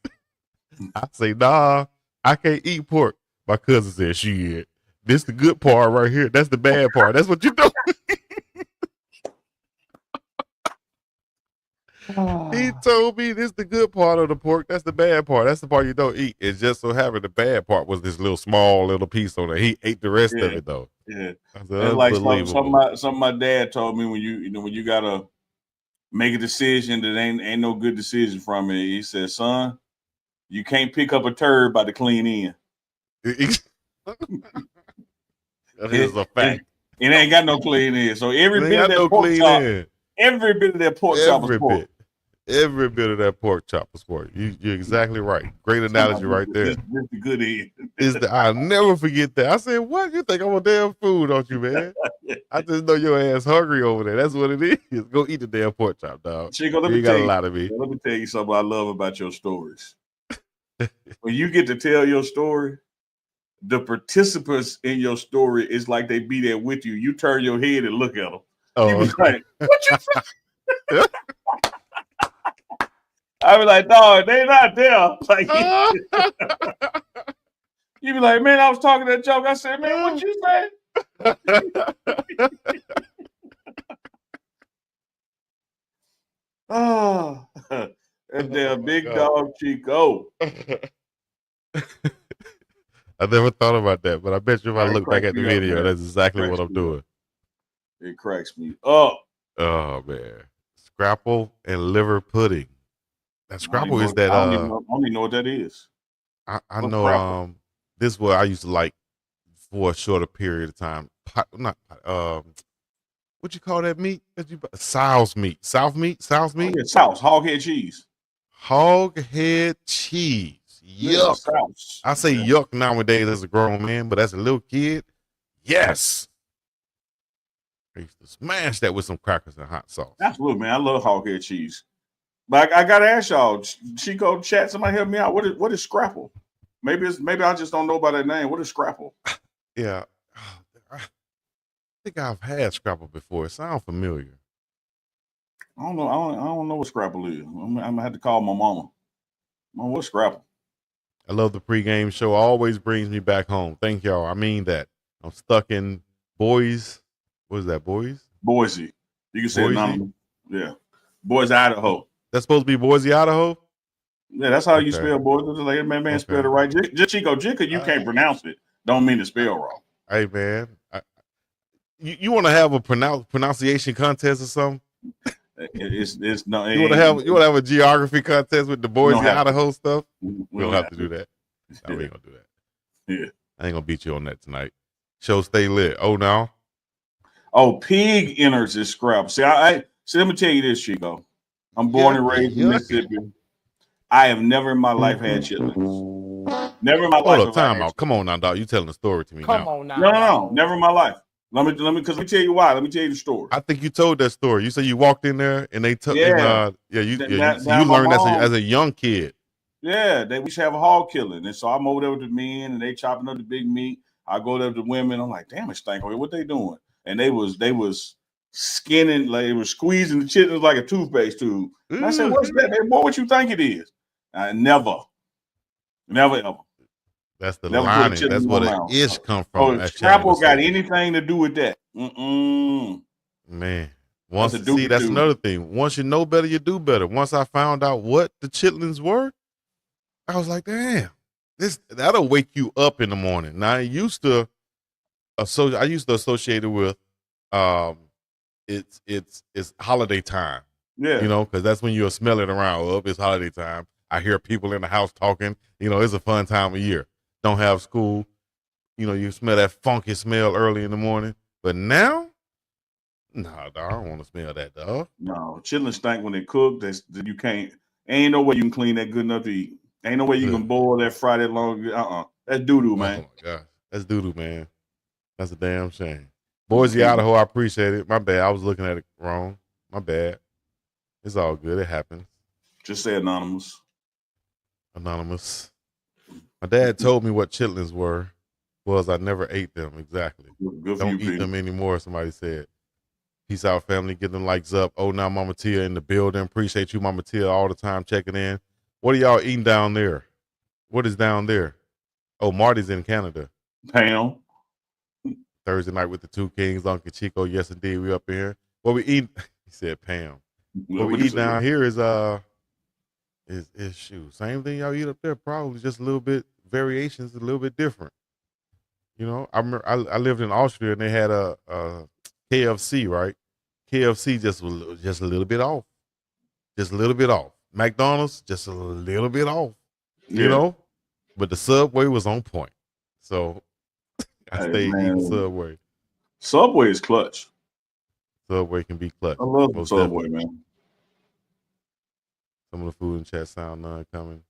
[SPEAKER 2] I say, nah, I can't eat pork. My cousin said, shit. This the good part right here. That's the bad part. That's what you do. He told me this the good part of the pork. That's the bad part. That's the part you don't eat. It just so happened the bad part was this small little piece on it. He ate the rest of it though.
[SPEAKER 1] Yeah, that's like something my dad told me when you gotta make a decision that ain't no good decision from it. He said, son, you can't pick up a turd by the clean end.
[SPEAKER 2] That is a fact.
[SPEAKER 1] It ain't got no clean end. So every bit of that pork chop, every bit of that pork chop was pork.
[SPEAKER 2] Every bit of that pork chop was pork. You're exactly right. Great analogy right there.
[SPEAKER 1] This the good end.
[SPEAKER 2] I'll never forget that. I said, what? You think I'm a damn fool, don't you, man? I just know your ass hungry over there. That's what it is. Go eat the damn pork chop, dog.
[SPEAKER 1] Chico, let me tell you something I love about your stories. When you get to tell your story, the participants in your story is like they be there with you. You turn your head and look at them.
[SPEAKER 2] Oh.
[SPEAKER 1] You be like, what you say? I be like, dog, they not there. Like, you be like, man, I was talking that joke. I said, man, what you say? Oh, that damn big dog Chico.
[SPEAKER 2] I never thought about that, but I bet you if I look back at the video, that's exactly what I'm doing.
[SPEAKER 1] It cracks me up.
[SPEAKER 2] Oh man, scrapple and liver pudding. That scrapple is that.
[SPEAKER 1] I don't even know what that is.
[SPEAKER 2] I know. Scrapple? This is what I used to like for a shorter period of time. What you call that meat? Sow's meat. South meat. Sow's meat.
[SPEAKER 1] Oh, yeah, Sow's hog head cheese.
[SPEAKER 2] Hog head cheese. Yuck. Yeah, I say yuck nowadays as a grown man, but as a little kid, yes. I used to smash that with some crackers and hot sauce.
[SPEAKER 1] Absolutely, man. I love hog head cheese. But I gotta ask y'all, Chico, chat, somebody help me out. What is scrapple? Maybe I just don't know by that name. What is scrapple?
[SPEAKER 2] Yeah. I think I've had scrapple before. It sounds familiar.
[SPEAKER 1] I don't know. I don't know what scrapple is. I'm gonna have to call my mama. Oh, we'll scrap 'em.
[SPEAKER 2] I love the pregame show. Always brings me back home. Thank y'all. I mean that. I'm stuck in Boise. What is that, Boise?
[SPEAKER 1] Boise. You can say
[SPEAKER 2] Boise?
[SPEAKER 1] anonymous. Yeah. Boise, Idaho.
[SPEAKER 2] That's supposed to be Boise, Idaho?
[SPEAKER 1] Yeah, that's how you spell Boise. Just like man spelled it right. Just Chico, you can't pronounce it. Don't mean to spell wrong.
[SPEAKER 2] Hey, man. You want to have a pronunciation contest or something?
[SPEAKER 1] It's no.
[SPEAKER 2] You want to have a geography contest with the Boise, Idaho stuff? We don't have to do that. No, we ain't gonna do that.
[SPEAKER 1] Yeah,
[SPEAKER 2] I ain't gonna beat you on that tonight. Show stay lit. Oh, now.
[SPEAKER 1] Oh, pig innards is scrap. See, let me tell you this, Chico. I'm born and raised in Mississippi. I have never in my life had chitlins. Never in my life.
[SPEAKER 2] Hold up, time out. Come on now, dog. You telling the story to me now.
[SPEAKER 4] Come on now.
[SPEAKER 1] No. Never in my life. Let me tell you why. Let me tell you the story.
[SPEAKER 2] I think you told that story. You said you walked in there and they took.
[SPEAKER 1] You
[SPEAKER 2] learned as a young kid.
[SPEAKER 1] Yeah, we should have a hog killing, and so I'm over there with the men, and they chopping up the big meat. I go there with the women. I'm like, damn, it stank over here. What they doing? And they was skinning, like they were squeezing the chitlins like a toothpaste tube. And I said, what's that? Boy, what you think it is? Never ever.
[SPEAKER 2] That's the lining. That's what an ish come from.
[SPEAKER 1] Oh, Scrapple got anything to do with that?
[SPEAKER 2] Man, that's another thing. Once you know better, you do better. Once I found out what the chitlins were, I was like, damn, that'll wake you up in the morning. Now I used to associate it with it's holiday time.
[SPEAKER 1] Yeah.
[SPEAKER 2] Because that's when you'll smell it around. Oh, it's holiday time. I hear people in the house talking. It's a fun time of year. Don't have school. You smell that funky smell early in the morning. But now, nah, dog, I don't want to smell that, dog.
[SPEAKER 1] No, chitlins stink when they cook. You can't. Ain't no way you can clean that good enough to eat. Ain't no way you can boil that, fry that long. That's doo-doo, man.
[SPEAKER 2] Oh, my gosh. That's doo-doo, man. That's a damn shame. Boise, Idaho, I appreciate it. My bad. I was looking at it wrong. My bad. It's all good. It happens.
[SPEAKER 1] Just say anonymous.
[SPEAKER 2] Anonymous. My dad told me what chitlins were. I never ate them. Exactly. Don't eat them anymore, somebody said. Peace out, family. Get them likes up. Oh, now Mama Tia in the building. Appreciate you, Mama Tia, all the time checking in. What are y'all eating down there? What is down there? Oh, Marty's in Canada.
[SPEAKER 1] Pam.
[SPEAKER 2] Thursday night with the two kings, Uncle Chico. Yes, indeed. We up in here. What we eat? He said Pam. What we eat down here is shoot. Same thing y'all eat up there. Probably just a little bit variations, a little bit different. I remember I lived in Austria and they had a KFC, right? KFC just a little bit off. Just a little bit off. McDonald's just a little bit off. But the Subway was on point. So I stayed eating Subway.
[SPEAKER 1] Subway is clutch.
[SPEAKER 2] Subway can be clutch.
[SPEAKER 1] I love the Subway, man.
[SPEAKER 2] Some of the food in chat sound none coming.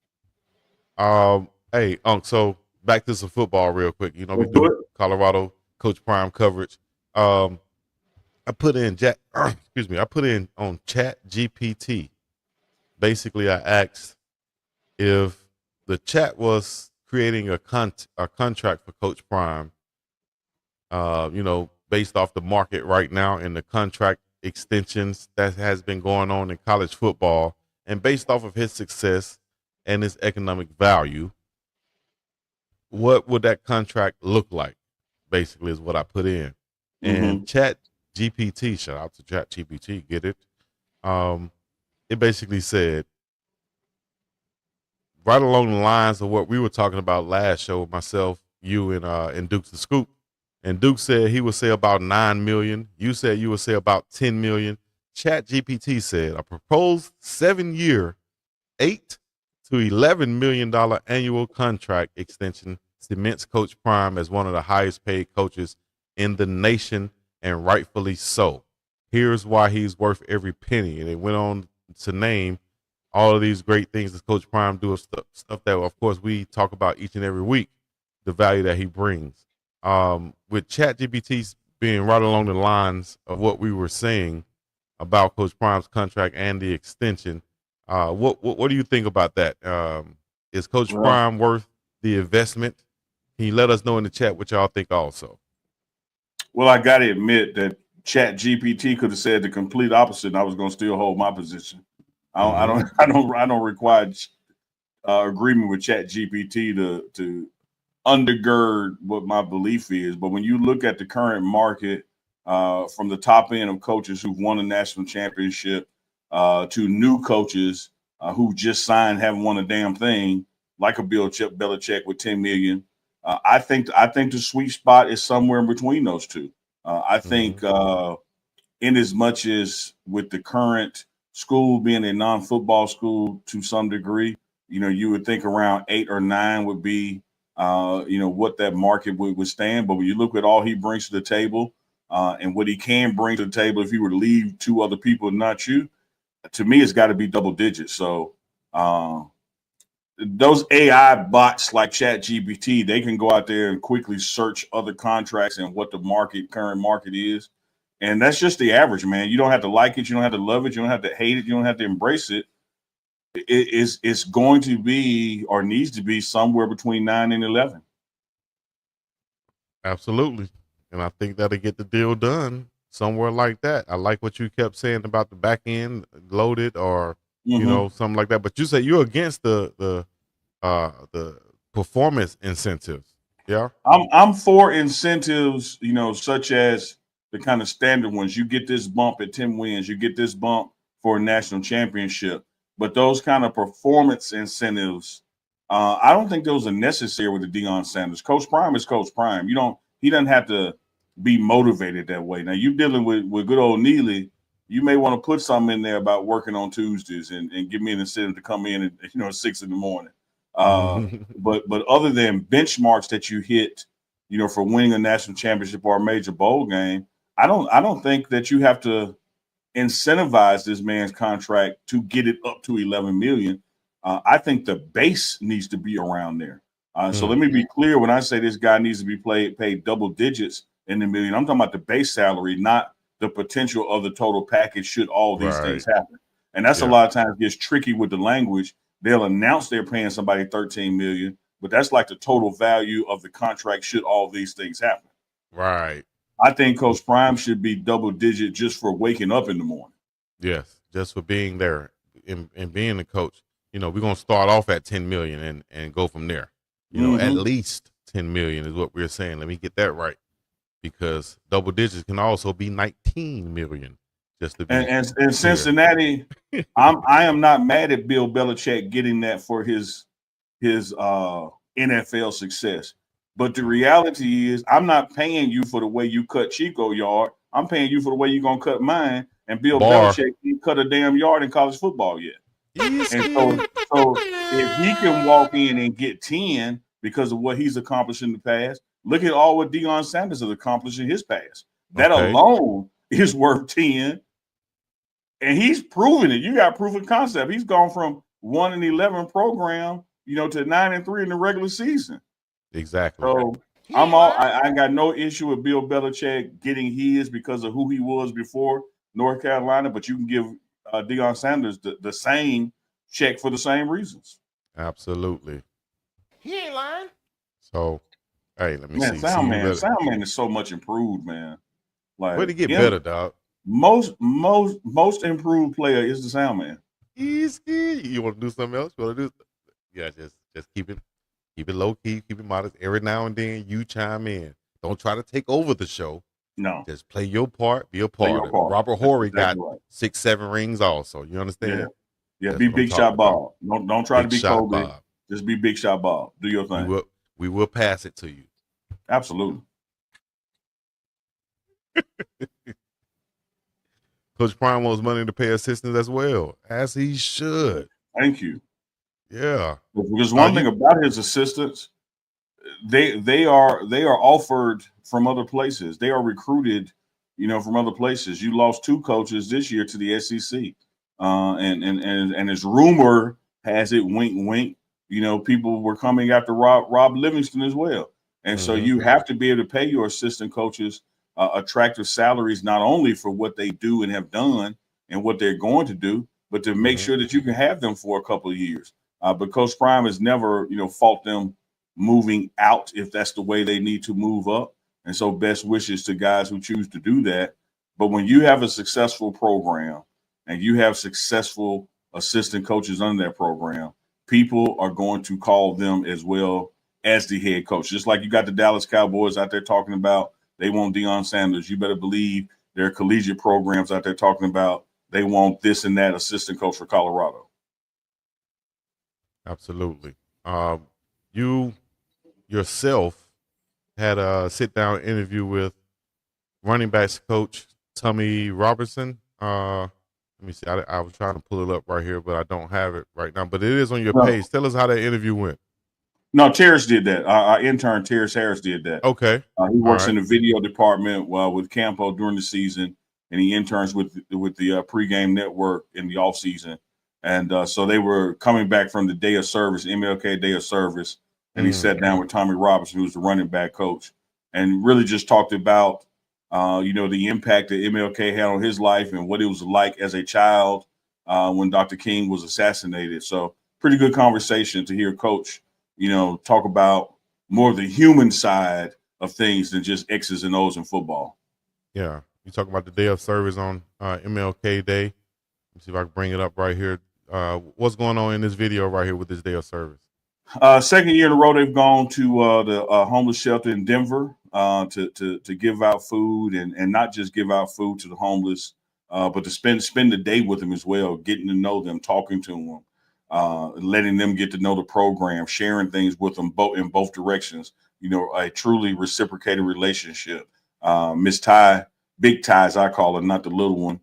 [SPEAKER 2] Hey, so back to some football real quick. We do Colorado Coach Prime coverage. I put in on Chat GPT. Basically, I asked if the chat was creating a contract for Coach Prime, based off the market right now and the contract extensions that has been going on in college football, and based off of his success and his economic value, what would that contract look like? Basically, is what I put in. And Chat GPT, shout out to Chat GPT, get it? It basically said, right along the lines of what we were talking about last show, myself, you, and Duke's the Scoop. And Duke said he would say about 9 million. You said you would say about 10 million. Chat GPT said a proposed 7-year, $8 to $11 million annual contract extension cements Coach Prime as one of the highest paid coaches in the nation, and rightfully so. Here's why he's worth every penny. And it went on to name all of these great things that Coach Prime do, stuff that, of course, we talk about each and every week, the value that he brings. With ChatGPT being right along the lines of what we were saying about Coach Prime's contract and the extension, what do you think about that? Is Coach Prime worth the investment? Can you let us know in the chat what y'all think also?
[SPEAKER 1] Well, I got to admit that ChatGPT could have said the complete opposite, and I was going to still hold my position. I don't require agreement with ChatGPT to undergird what my belief is. But when you look at the current market, from the top end of coaches who've won a national championship to new coaches who just signed, haven't won a damn thing, like a Bill Belichick with $10 million. I think the sweet spot is somewhere in between those two. I think in as much as with the current school being a non-football school to some degree, you would think around 8 or 9 would be, what that market would withstand. But when you look at all he brings to the table and what he can bring to the table, if he were to leave 2 other people, not you, to me, it's got to be double digits. So those AI bots like ChatGPT, they can go out there and quickly search other contracts and what the current market is. And that's just the average, man. You don't have to like it. You don't have to love it. You don't have to hate it. You don't have to embrace it. It's going to be or needs to be somewhere between 9 and 11.
[SPEAKER 2] Absolutely. And I think that'll get the deal done somewhere like that. I like what you kept saying about the back end loaded or, something like that. But you say you're against the performance incentives. Yeah.
[SPEAKER 1] I'm for incentives, such as the kind of standard ones. You get this bump at 10 wins. You get this bump for a national championship. But those kind of performance incentives, I don't think those are necessary with the Deion Sanders. Coach Prime is Coach Prime. He doesn't have to be motivated that way. Now you're dealing with good old Neely. You may want to put something in there about working on Tuesdays and give me an incentive to come in at 6 in the morning. But other than benchmarks that you hit, for winning a national championship or a major bowl game, I don't think that you have to incentivize this man's contract to get it up to 11 million. I think the base needs to be around there. So let me be clear. When I say this guy needs to be paid double digits in the million, I'm talking about the base salary, not the potential of the total package should all these things happen. And that's a lot of times gets tricky with the language. They'll announce they're paying somebody 13 million, but that's like the total value of the contract should all these things happen.
[SPEAKER 2] Right.
[SPEAKER 1] I think Coach Prime should be double digit just for waking up in the morning.
[SPEAKER 2] Yes, just for being there and being the coach. We're going to start off at 10 million and go from there. At least 10 million is what we're saying. Let me get that right, because double digits can also be 19 million. Just to be
[SPEAKER 1] and Cincinnati, I am not mad at Bill Belichick getting that for his NFL success. But the reality is, I'm not paying you for the way you cut Chico yard. I'm paying you for the way you're going to cut mine. And Bill Belichick didn't cut a damn yard in college football yet. And so if he can walk in and get 10 because of what he's accomplished in the past, look at all what Deion Sanders has accomplished in his past. That alone is worth 10. And he's proven it. You got proof of concept. He's gone from 1-11 program, to 9-3 in the regular season.
[SPEAKER 2] Exactly.
[SPEAKER 1] So I got no issue with Bill Belichick getting his because of who he was before North Carolina, but you can give Deion Sanders the same check for the same reasons.
[SPEAKER 2] Absolutely.
[SPEAKER 4] He ain't lying.
[SPEAKER 2] So, hey, let me see.
[SPEAKER 1] Soundman is so much improved, man. Like,
[SPEAKER 2] where'd he get better, dog?
[SPEAKER 1] Most improved player is the sound man.
[SPEAKER 2] You want to do something else? Yeah, just keep it low key, keep it modest. Every now and then you chime in. Don't try to take over the show.
[SPEAKER 1] No.
[SPEAKER 2] Just play your part, be a part of it. Robert Horry got 6-7 rings also. You understand?
[SPEAKER 1] Yeah, be Big Shot Bob. Don't try to be Kobe. Bob. Just be Big Shot Bob. Do your thing.
[SPEAKER 2] We will pass it to you.
[SPEAKER 1] Absolutely.
[SPEAKER 2] Coach Prime wants money to pay assistants as well, as he should.
[SPEAKER 1] Thank you.
[SPEAKER 2] Yeah.
[SPEAKER 1] Because one thing about his assistants, they are offered from other places. They are recruited, from other places. You lost 2 coaches this year to the SEC, and as rumor has it, wink, wink. People were coming after Rob Livingston as well, and so you have to be able to pay your assistant coaches attractive salaries, not only for what they do and have done and what they're going to do, but to make sure that you can have them for a couple of years. But Coach Prime has never, fault them moving out if that's the way they need to move up. And so best wishes to guys who choose to do that. But when you have a successful program and you have successful assistant coaches under that program, people are going to call them as well as the head coach. Just like you got the Dallas Cowboys out there talking about they want Deion Sanders. You better believe there are collegiate programs out there talking about they want this and that assistant coach for Colorado.
[SPEAKER 2] Absolutely. You yourself had a sit-down interview with running backs coach Tommy Robertson. Let me see. I was trying to pull it up right here, but I don't have it right now. But it is on your page. Tell us how that interview went.
[SPEAKER 1] No, Terrace did that. Our intern, Terrace Harris, did that.
[SPEAKER 2] Okay.
[SPEAKER 1] He works in the video department with Campo during the season, and he interns with the pregame network in the off season. And so they were coming back from the day of service, MLK Day of Service, and he sat down with Tommy Robinson, who's the running back coach, and really just talked about, the impact that MLK had on his life and what it was like as a child when Dr. King was assassinated. So pretty good conversation to hear Coach, talk about more of the human side of things than just X's and O's in football.
[SPEAKER 2] Yeah. You talk about the day of service on MLK Day. Let me see if I can bring it up right here. What's going on in this video right here with this day of service?
[SPEAKER 1] Second year in a row, they've gone to the homeless shelter in Denver to give out food and not just give out food to the homeless, but to spend the day with them as well, getting to know them, talking to them, letting them get to know the program, sharing things with them in both directions. A truly reciprocated relationship. Miss Ty, Big Ty, as I call her, not the little one.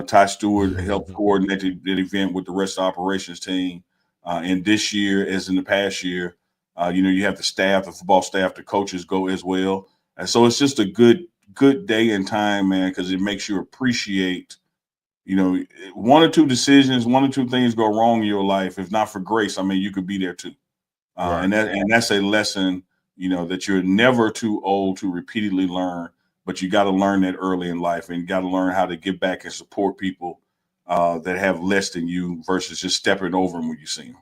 [SPEAKER 1] Ty Stewart helped coordinate the event with the rest of the operations team. And this year, as in the past year, you have the staff, the football staff, the coaches go as well. And so it's just a good day and time, man, because it makes you appreciate, one or two decisions, one or two things go wrong in your life. If not for grace, you could be there too. Right. And that's a lesson, that you're never too old to repeatedly learn, but you got to learn that early in life, and you got to learn how to give back and support people that have less than you versus just stepping over them when you see them.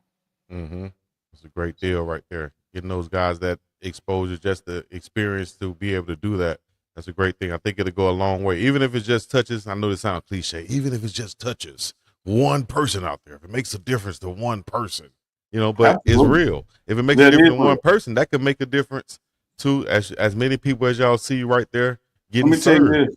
[SPEAKER 2] Mm-hmm. It's a great deal right there. Getting those guys that exposure, just the experience to be able to do that. That's a great thing. I think it'll go a long way. Even if it just touches, I know this sounds cliche, even if it just touches one person out there, if it makes a difference to one person, but Absolutely. It's real. If it makes a difference to one person, that could make a difference to as many people as y'all see right there getting served.
[SPEAKER 1] Let me tell you this.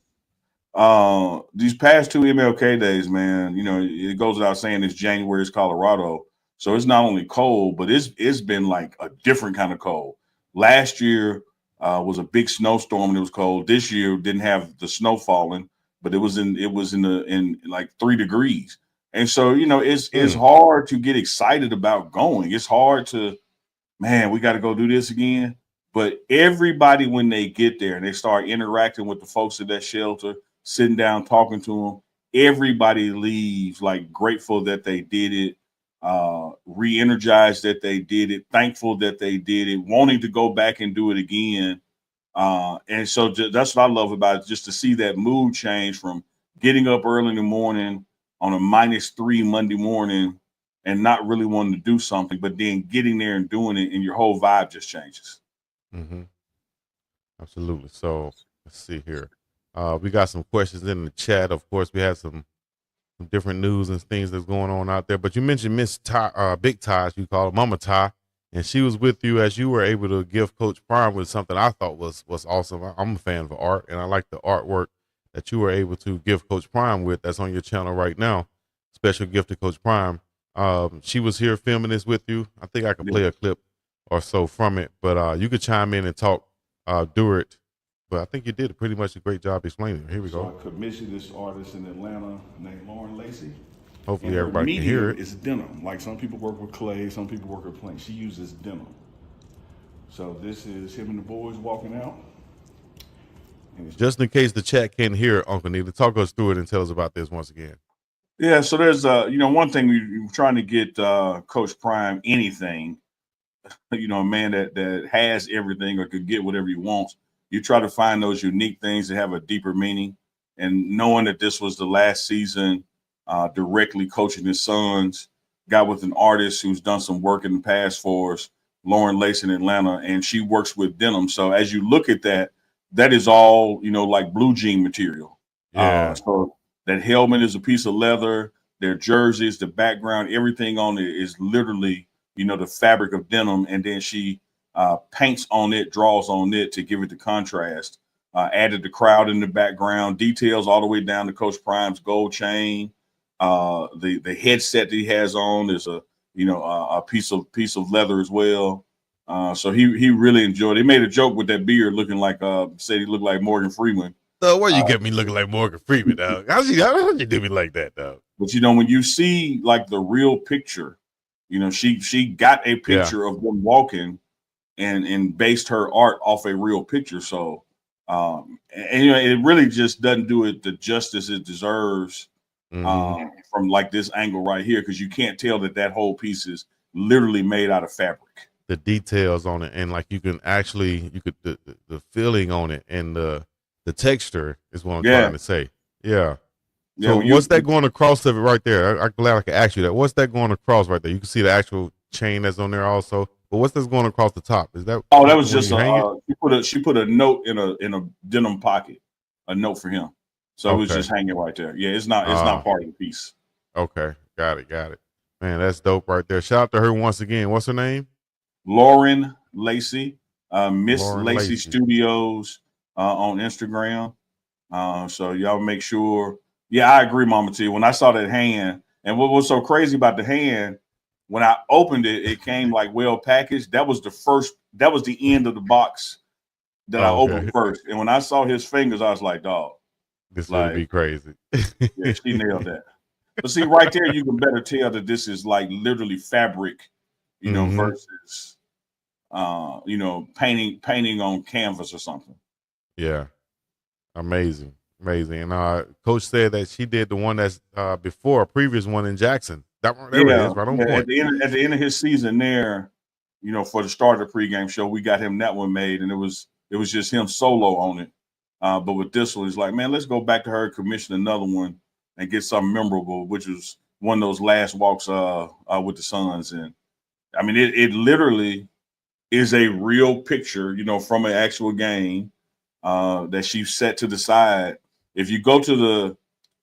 [SPEAKER 1] These past two MLK days, man, it goes without saying it's January, it's Colorado. So it's not only cold, but it's been like a different kind of cold. Last year was a big snowstorm and it was cold. This year didn't have the snow falling, but it was in like 3 degrees. And so, it's hard to get excited about going. It's hard to, man, we got to go do this again. But everybody, when they get there and they start interacting with the folks at that shelter, sitting down, talking to them, everybody leaves like grateful that they did it, re-energized that they did it, thankful that they did it, wanting to go back and do it again. And so that's what I love about it, just to see that mood change from getting up early in the morning on a -3 Monday morning and not really wanting to do something, but then getting there and doing it, and your whole vibe just changes.
[SPEAKER 2] Mm-hmm. Absolutely. So let's see here. We got some questions in the chat. Of course, we had some different news and things that's going on out there. But you mentioned Miss Ty, Big Ty, as you call her, Mama Ty, and she was with you as you were able to give Coach Prime with something I thought was awesome. I'm a fan of art, and I like the artwork that you were able to give Coach Prime with. That's on your channel right now. Special gift to Coach Prime. She was here filming this with you. I think I can play a clip or so from it, but you could chime in and talk do it. But I think you did pretty much a great job explaining it. Here we go.
[SPEAKER 1] I commissioned this artist in Atlanta named Lauren Lacey.
[SPEAKER 2] Hopefully everybody can hear it.
[SPEAKER 1] It's denim. Like some people work with clay, some people work with plank. She uses denim. So this is him and the boys walking out.
[SPEAKER 2] Just in case the chat can't hear it, Uncle Neely, talk us through it and tell us about this once again.
[SPEAKER 1] Yeah, so there's one thing we're trying to get Coach Prime anything, a man that has everything or could get whatever he wants. You try to find those unique things that have a deeper meaning. And knowing that this was the last season directly coaching his sons, got with an artist who's done some work in the past for us, Lauren Lace in Atlanta, and she works with denim. So as you look at that, that is all, like blue jean material.
[SPEAKER 2] Yeah.
[SPEAKER 1] So that helmet is a piece of leather, their jerseys, the background, everything on it is literally the fabric of denim, and then she paints on it, draws on it to give it the contrast. Added the crowd in the background, details all the way down to Coach Prime's gold chain. The headset that he has on is a piece of leather as well. So he really enjoyed it. He made a joke with that beard looking like said he looked like Morgan Freeman.
[SPEAKER 2] So why you get me looking like Morgan Freeman, dog? How'd you do me like that, dog?
[SPEAKER 1] But when you see like the real picture, she got a picture of them walking and based her art off a real picture. So it really just doesn't do it the justice it deserves from like this angle right here, because you can't tell that whole piece is literally made out of fabric.
[SPEAKER 2] The details on it, and like the feeling on it, and the texture is what I'm trying to say. Yeah. So what's that going across of it right there? I'm glad I could ask you that. What's that going across right there? You can see the actual chain that's on there also. But what's this going across the top? Is that?
[SPEAKER 1] Oh, that was just she put a note in a denim pocket, a note for him. So it was just hanging right there. Yeah, it's not part of the piece.
[SPEAKER 2] Okay, got it. Man, that's dope right there. Shout out to her once again. What's her name?
[SPEAKER 1] Lauren Lacey, Miss Lacey Studios on Instagram. So y'all make sure. Yeah, I agree, Mama T. When I saw that hand, and what was so crazy about the hand, when I opened it, it came like well packaged. That was the end of the box that I opened first. And when I saw his fingers, I was like, dog,
[SPEAKER 2] this would be crazy.
[SPEAKER 1] Yeah, she nailed that. But see, right there, you can better tell that this is like literally fabric, versus painting on canvas or something.
[SPEAKER 2] Yeah. Amazing. And Coach said that she did the one that's before a previous one in Jackson. That one there it is, right on point.
[SPEAKER 1] At the end of his season there, for the start of the pregame show, we got him that one made, and it was just him solo on it. But with this one, it's like, man, let's go back to her, commission another one, and get something memorable, which was one of those last walks with the Suns. And I mean, it literally is a real picture, from an actual game that she set to the side. If you go to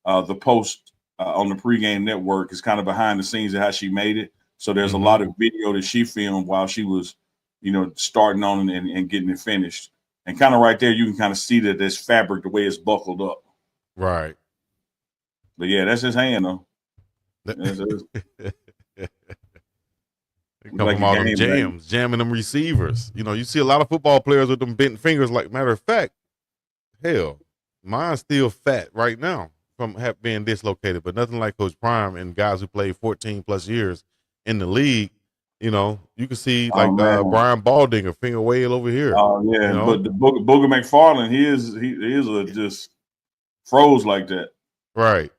[SPEAKER 1] the post on the pregame network, it's kind of behind the scenes of how she made it. So there's a lot of video that she filmed while she was, starting on and getting it finished. And kind of right there, you can kind of see that there's fabric, the way it's buckled up.
[SPEAKER 2] Right.
[SPEAKER 1] But yeah, that's his hand though.
[SPEAKER 2] Come from all them jams, jamming them receivers. You see a lot of football players with them bent fingers. Like, matter of fact, hell, mine's still fat right now from being dislocated, but nothing like Coach Prime and guys who played 14 plus years in the league. You can see Brian Baldinger finger way over here.
[SPEAKER 1] Oh yeah, but the Booger McFarland, he is just froze like that.
[SPEAKER 2] Right.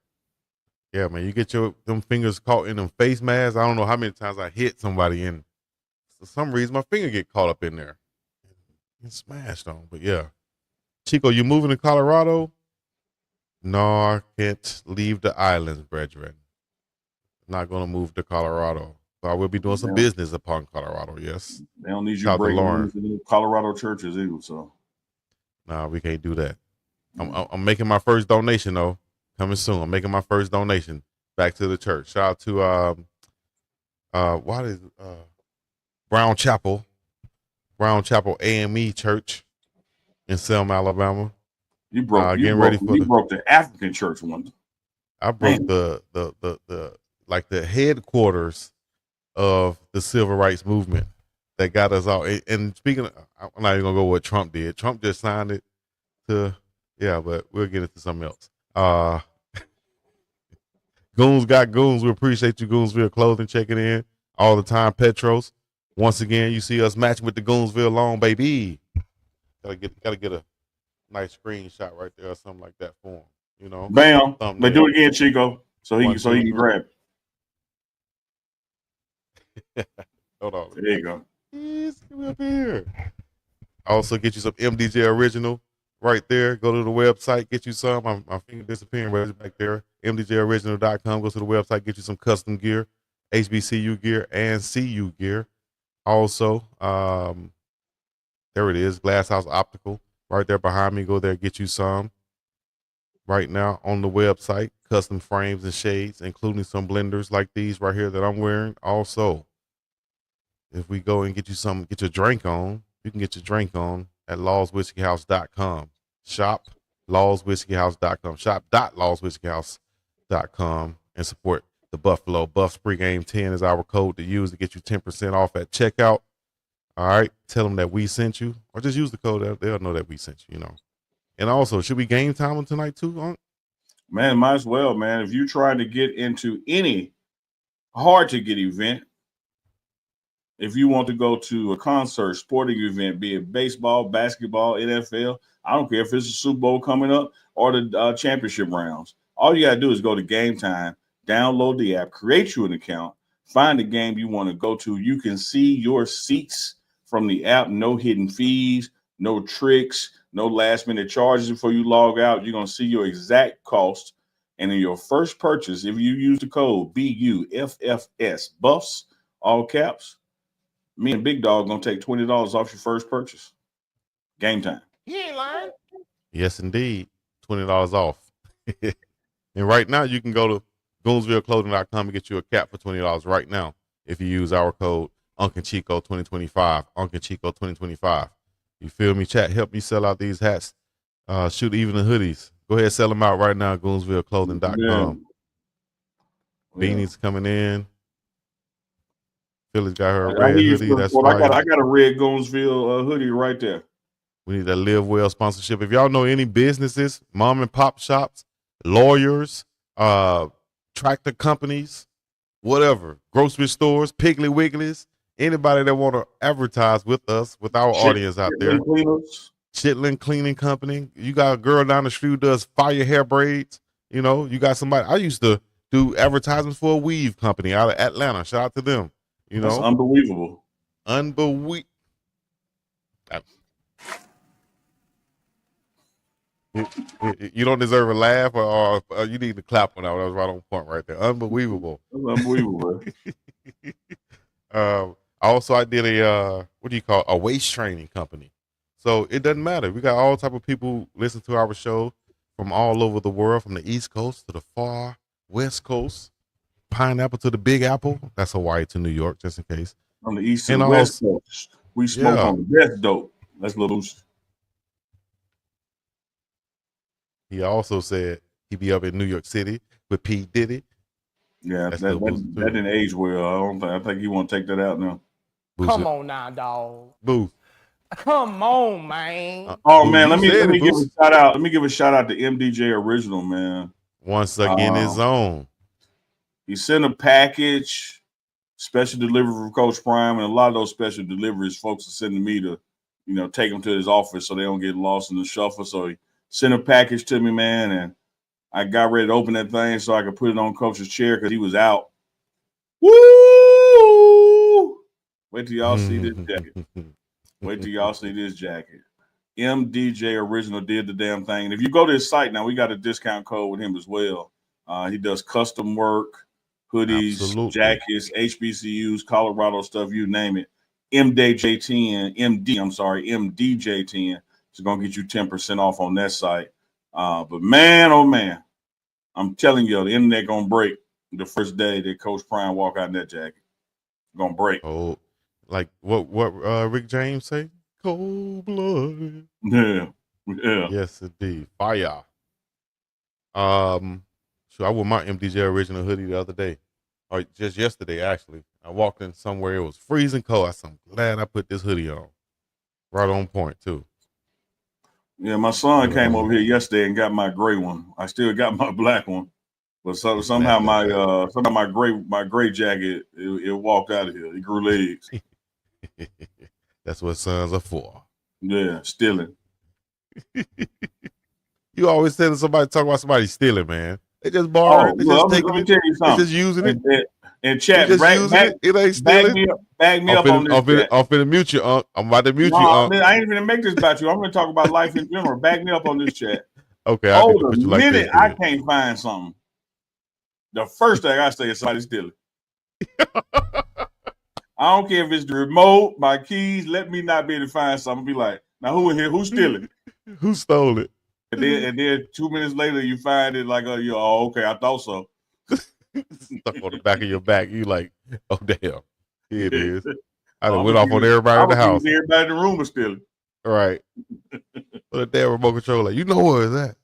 [SPEAKER 2] Yeah, man, you get them fingers caught in them face masks. I don't know how many times I hit somebody and for some reason my finger get caught up in there and smashed on. But yeah, Chico, you moving to Colorado? No, I can't leave the islands, brethren. Not gonna move to Colorado. So I will be doing some business upon Colorado. Yes,
[SPEAKER 1] they don't need you breaking Colorado churches either. So,
[SPEAKER 2] nah, we can't do that. I'm making my first donation though. Coming soon. I'm making my first donation back to the church. Shout out to Brown Chapel AME Church in Selma, Alabama.
[SPEAKER 1] You broke the African church one.
[SPEAKER 2] I broke the headquarters of the civil rights movement that got us all. And speaking of, I'm not even gonna go with what Trump did. Trump just signed it but we'll get into something else. Goons got goons. We appreciate you, Goonsville Clothing, checking in all the time. Petros, once again, you see us matching with the Goonsville loan, baby. Gotta get a nice screenshot right there or something like that for him.
[SPEAKER 1] Bam. But do it again, Chico, so he can grab
[SPEAKER 2] it. Hold on.
[SPEAKER 1] There you go.
[SPEAKER 2] Yes, come up here. Also, get you some MDJ original. Right there, go to the website, get you some. My finger disappearing, but it's back there. MDJoriginal.com. Go to the website, get you some custom gear, HBCU gear, and CU gear. Also, there it is, Glass House Optical, right there behind me. Go there, get you some. Right now on the website, custom frames and shades, including some blenders like these right here that I'm wearing. Also, if we go and get your drink on, you can get your drink on at lawswhiskeyhouse.com. Shop lawswhiskeyhouse.com. Shop.lawswhiskeyhouse.com and support the Buffalo. Buffs pregame 10 is our code to use to get you 10% off at checkout. All right. Tell them that we sent you, or just use the code. They'll know that we sent you, And also, should we game time on tonight too, Unc?
[SPEAKER 1] Man, might as well, man. If you're trying to get into any hard to get event, if you want to go to a concert, sporting event, be it baseball, basketball, NFL, I don't care if it's a Super Bowl coming up or the championship rounds. All you got to do is go to Game Time, download the app, create you an account, find the game you want to go to. You can see your seats from the app, no hidden fees, no tricks, no last minute charges before you log out. You're going to see your exact cost. And in your first purchase, if you use the code BUFFS, Buffs, all caps, me and Big Dog going to take $20 off your first purchase. Game Time.
[SPEAKER 4] He ain't lying.
[SPEAKER 2] Yes, indeed. $20 off. And right now, you can go to GoonsvilleClothing.com and get you a cap for $20 right now if you use our code UNK&CHICO 2025. UNK&CHICO 2025. You feel me, chat? Help me sell out these hats. Shoot, even the hoodies. Go ahead, sell them out right now at GoonsvilleClothing.com. Beanies coming in. Philly's got her red hoodie. That's right.
[SPEAKER 1] I got a red Goonsville hoodie right there.
[SPEAKER 2] We need that Live Well sponsorship. If y'all know any businesses, mom and pop shops, lawyers, tractor companies, whatever, grocery stores, Piggly Wigglies, anybody that want to advertise with us, with our audience out there. Chitlin Cleaning Company. You got a girl down the street who does fire hair braids. You got somebody. I used to do advertisements for a weave company out of Atlanta. Shout out to them.
[SPEAKER 1] That's unbelievable.
[SPEAKER 2] You don't deserve a laugh or you need to clap on that. That was right on point right there. Unbelievable.
[SPEAKER 1] That's unbelievable.
[SPEAKER 2] I did a a waist training company. So it doesn't matter. We got all type of people listen to our show from all over the world, from the East Coast to the far West Coast, Pineapple to the Big Apple. That's Hawaii to New York, just in case.
[SPEAKER 1] From the East to the West Coast, we smoke on the best dope. That's Lil Boost.
[SPEAKER 2] He also said he'd be up in New York City with P. Diddy.
[SPEAKER 1] Yeah, that didn't age well. I think he want to take that out now.
[SPEAKER 4] Come on now, dog.
[SPEAKER 2] Boo.
[SPEAKER 4] Come on, man.
[SPEAKER 1] Man, let me give a shout out. Let me give a shout out to MDJ Original, man.
[SPEAKER 2] Once again, his own.
[SPEAKER 1] He sent a package, special delivery from Coach Prime, and a lot of those special deliveries, folks are sending me to, take them to his office so they don't get lost in the shuffle. So he sent a package to me, man, and I got ready to open that thing so I could put it on Coach's chair because he was out. Woo! Wait till y'all see this jacket. Wait till y'all see this jacket. MDJ Original did the damn thing. And if you go to his site now, we got a discount code with him as well. He does custom work, hoodies, jackets, HBCUs, Colorado stuff, you name it. MDJ10 is going to get you 10% off on that site. But man, oh man, I'm telling you, the internet going to break the first day that Coach Prime walk out in that jacket. Going to break.
[SPEAKER 2] Oh, like what Rick James say? Cold blood.
[SPEAKER 1] Yeah.
[SPEAKER 2] Yes, indeed. Fire. So I wore my MDJ Original hoodie the other day, or just yesterday actually. I walked in somewhere, it was freezing cold. I said, I'm glad I put this hoodie on. Right on point too.
[SPEAKER 1] Yeah, my son came over here yesterday and got my gray one. I still got my black one, but somehow my gray jacket it walked out of here. It grew legs.
[SPEAKER 2] That's what sons are for.
[SPEAKER 1] Yeah, stealing.
[SPEAKER 2] You always telling somebody talk about somebody stealing, man. They just borrowing.
[SPEAKER 1] Let me tell you something.
[SPEAKER 2] They just using it.
[SPEAKER 1] And chat,
[SPEAKER 2] it ain't stealing.
[SPEAKER 1] Back me up on this.
[SPEAKER 2] I'm finna mute you, Unc. I'm about to mute you, Unc.
[SPEAKER 1] I ain't even make this about you. I'm gonna talk about life in general. Back me up on this chat.
[SPEAKER 2] Okay.
[SPEAKER 1] Hold a minute, I can't find something. The first thing I say is somebody stealing. I don't care if it's the remote, my keys. Let me not be able to find something. Be like, now who in here? Who's stealing?
[SPEAKER 2] Who stole it?
[SPEAKER 1] And then 2 minutes later, you find it like, okay, I thought so.
[SPEAKER 2] Stuck on the back of your back. You like, oh damn, here it is. I done went off on everybody in the house.
[SPEAKER 1] Everybody in the room was stealing.
[SPEAKER 2] All right. Put a damn remote controller. You know where is that?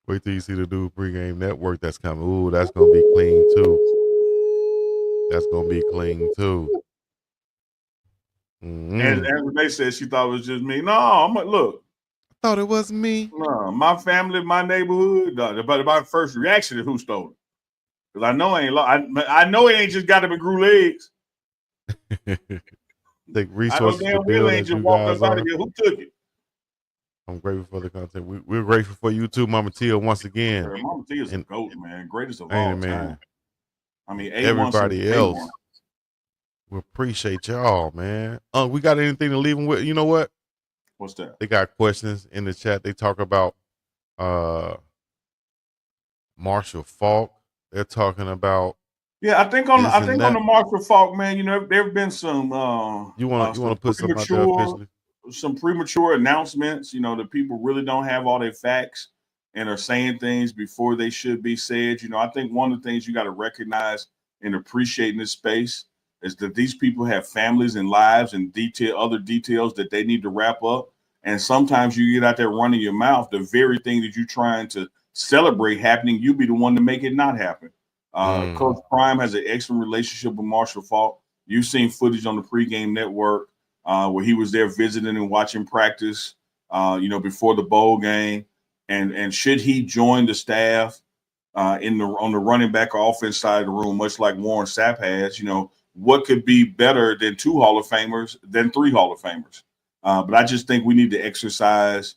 [SPEAKER 2] Wait till you see the new pregame network that's coming. Ooh, that's gonna be clean too. That's gonna be clean too.
[SPEAKER 1] Mm-hmm. And Renee said she thought it was just me. No, I'm like, look.
[SPEAKER 2] I thought it was me.
[SPEAKER 1] No, my family, my neighborhood. But my first reaction is who stole it. Because I know I know it ain't just got them and grew legs.
[SPEAKER 2] Take resources to build as you guys are.
[SPEAKER 1] Who took it?
[SPEAKER 2] I'm grateful for the content. We're grateful for you too, Mama Tia, once again.
[SPEAKER 1] Sure, Mama Tia's a goat, man. Greatest of all time. I mean,
[SPEAKER 2] everybody else. We appreciate y'all, man. We got anything to leave them with? You know what?
[SPEAKER 1] What's that?
[SPEAKER 2] They got questions in the chat. They talk about Marshall Faulk. They're talking about.
[SPEAKER 1] Yeah, I think on the Marshall Faulk, man. You know, there have been some.
[SPEAKER 2] You want to put something out there officially?
[SPEAKER 1] Some premature announcements. You know, that people really don't have all their facts and are saying things before they should be said. You know, I think one of the things you got to recognize and appreciate in this space is that these people have families and lives and other details that they need to wrap up. And sometimes you get out there running your mouth, the very thing that you're trying to celebrate happening, you be the one to make it not happen. Coach Prime has an excellent relationship with Marshall Faulk. You've seen footage on the pregame network where he was there visiting and watching practice, before the bowl game. And should he join the staff on the running back or offense side of the room, much like Warren Sapp has, what could be better than 2 Hall of Famers than 3 Hall of Famers? But I just think we need to exercise,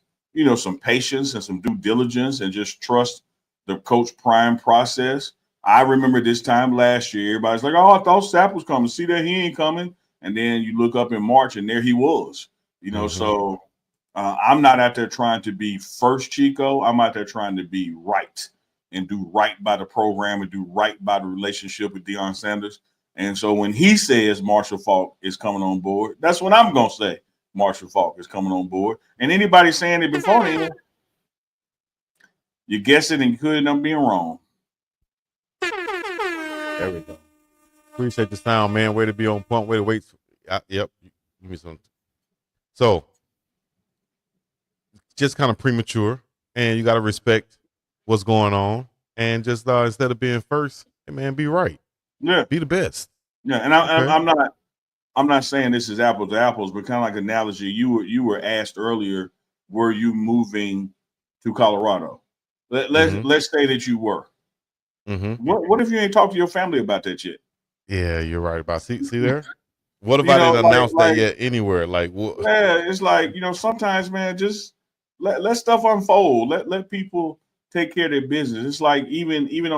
[SPEAKER 1] some patience and some due diligence and just trust the Coach Prime process. I remember this time last year, everybody's like, oh, I thought Sapp was coming. See that he ain't coming. And then you look up in March and there he was, So I'm not out there trying to be first Chico. I'm out there trying to be right and do right by the program and do right by the relationship with Deion Sanders. And so when he says Marshall Faulk is coming on board, that's what I'm going to say. Marshall Faulk is coming on board. And anybody saying it before him, you guess it and you could end up being wrong.
[SPEAKER 2] There we go. Appreciate the sound, man. Way to be on point. Way to wait. Yep. Give me some. So, just kind of premature, and you got to respect what's going on, and just instead of being first, hey, man, be right.
[SPEAKER 1] Yeah,
[SPEAKER 2] be the best.
[SPEAKER 1] Yeah, and I'm not saying this is apples to apples, but kind of like an analogy. You were asked earlier, were you moving to Colorado? Let's say that you were.
[SPEAKER 2] Mm-hmm.
[SPEAKER 1] What if you ain't talked to your family about that yet?
[SPEAKER 2] Yeah, you're right about. See there. What if I didn't announce that yet anywhere? Like what? Yeah,
[SPEAKER 1] it's like sometimes, man, just let stuff unfold. Let people take care of their business. It's like even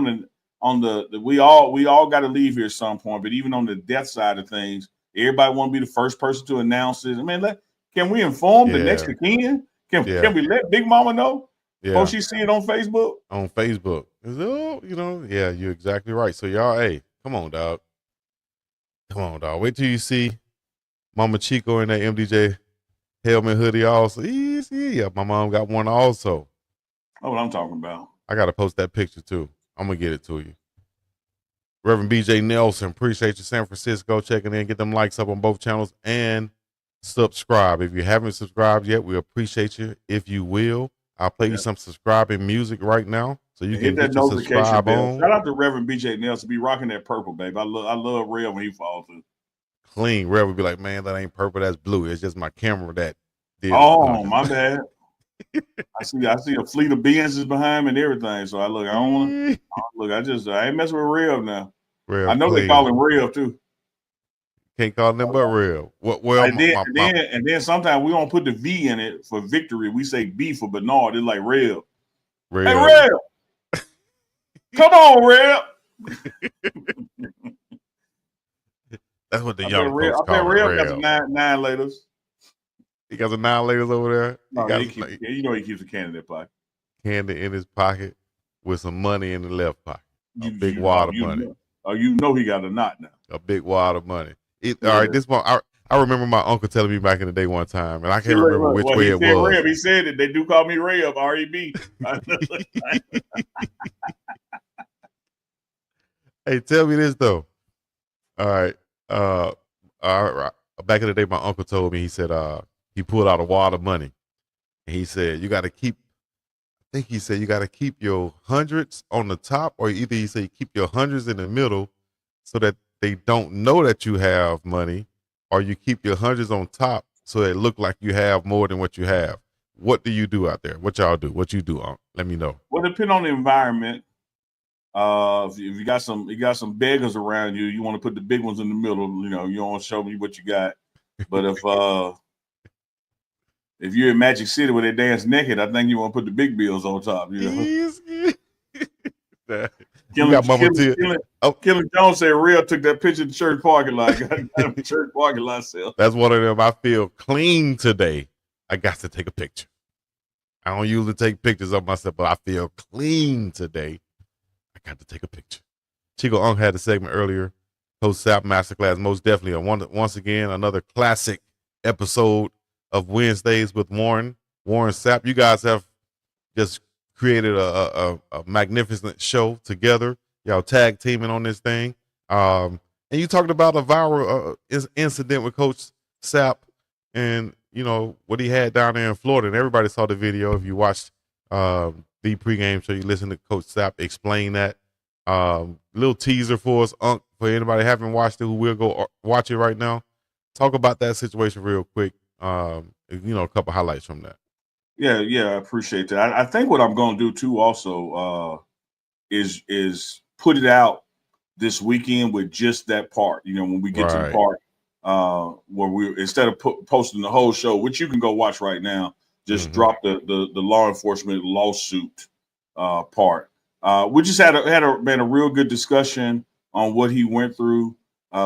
[SPEAKER 1] on the we all got to leave here at some point, but even on the death side of things, everybody want to be the first person to announce it. I mean, can we inform the next of kin? Can we let Big Mama know? Yeah. Oh, she see it on Facebook?
[SPEAKER 2] On Facebook. Yeah, you're exactly right. So y'all, hey, come on, dog. Wait till you see Mama Chico in that MDJ helmet hoodie also. Yeah, my mom got one also.
[SPEAKER 1] That's what I'm talking about.
[SPEAKER 2] I got to post that picture too. I'm going to get it to you. Reverend BJ Nelson, appreciate you, San Francisco, checking in. Get them likes up on both channels and subscribe. If you haven't subscribed yet, we appreciate you. If you will, I'll play you some subscribing music right now so you can hit your subscribe on.
[SPEAKER 1] Shout out to Reverend BJ Nelson. Be rocking that purple, babe. I love Rev when he falls through.
[SPEAKER 2] Clean. Rev would be like, man, that ain't purple, that's blue. It's just my camera that did.
[SPEAKER 1] Oh, my bad. I see a fleet of Benzes behind me and everything. So I don't want to I ain't messing with Rev now.
[SPEAKER 2] Rev,
[SPEAKER 1] I know they call him Rev too.
[SPEAKER 2] Can't call them but Rev.
[SPEAKER 1] And then sometimes we don't put the V in it for victory. We say B for Bernard. It's like Rev. Hey, Rev. Come on, Rev.
[SPEAKER 2] That's what the young folks call it.
[SPEAKER 1] Rev got some nine letters.
[SPEAKER 2] He got some 9 letters over there.
[SPEAKER 1] He keeps a can in his pocket.
[SPEAKER 2] Candy in his pocket with some money in the left pocket. A big wad of money.
[SPEAKER 1] He got a knot now.
[SPEAKER 2] A big wad of money. All right, this one I remember my uncle telling me back in the day one time, and I can't remember which way it was.
[SPEAKER 1] Rev, he said it. They do call me Rev, R-E-B.
[SPEAKER 2] Hey, tell me this though. All right. back in the day, my uncle told me, he said, he pulled out a wad of money and he said, you got to keep, I think he said, you got to keep your hundreds on the top, or either he said, keep your hundreds in the middle so that they don't know that you have money, or you keep your hundreds on top so they look like you have more than what you have. What do you do out there? What y'all do? What you do? Let me know.
[SPEAKER 1] Well, depend on the environment. If you got some beggars around you, you want to put the big ones in the middle. You know, you don't want to show me what you got. But if you're in Magic City where they dance naked, I think you want to put the big bills on top. You know. Killing Jones said Real took that picture of the church parking lot. Got the church parking lot sale.
[SPEAKER 2] That's one of them. I feel clean today. I got to take a picture. I don't usually take pictures of myself, but I feel clean today. I got to take a picture. Chico UNK had a segment earlier. Coach Sapp Masterclass. Most definitely. Once again, another classic episode of Wednesdays with Warren Sapp. You guys have just created a magnificent show together. Y'all tag teaming on this thing. And you talked about a viral incident with Coach Sapp and, you know, what he had down there in Florida. And everybody saw the video. If you watched the pregame show, you listened to Coach Sapp explain that. Little teaser for us, UNK, for anybody who haven't watched it, who will go watch it right now. Talk about that situation real quick. You know, a couple highlights from that.
[SPEAKER 1] Yeah, I appreciate that. I think what I'm going to do too also is put it out this weekend with just that part. You know, when we get to the part where we, instead of posting the whole show, which you can go watch right now, just drop the law enforcement lawsuit part. We just had a real good discussion on what he went through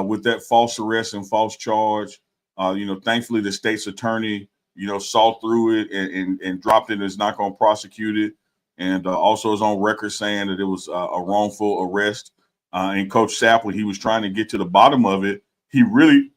[SPEAKER 1] with that false arrest and false charge. You know, thankfully the state's attorney, you know, saw through it and dropped it and is not going to prosecute it. And also is on record saying that it was a wrongful arrest. And Coach Sapp, when he was trying to get to the bottom of it, he really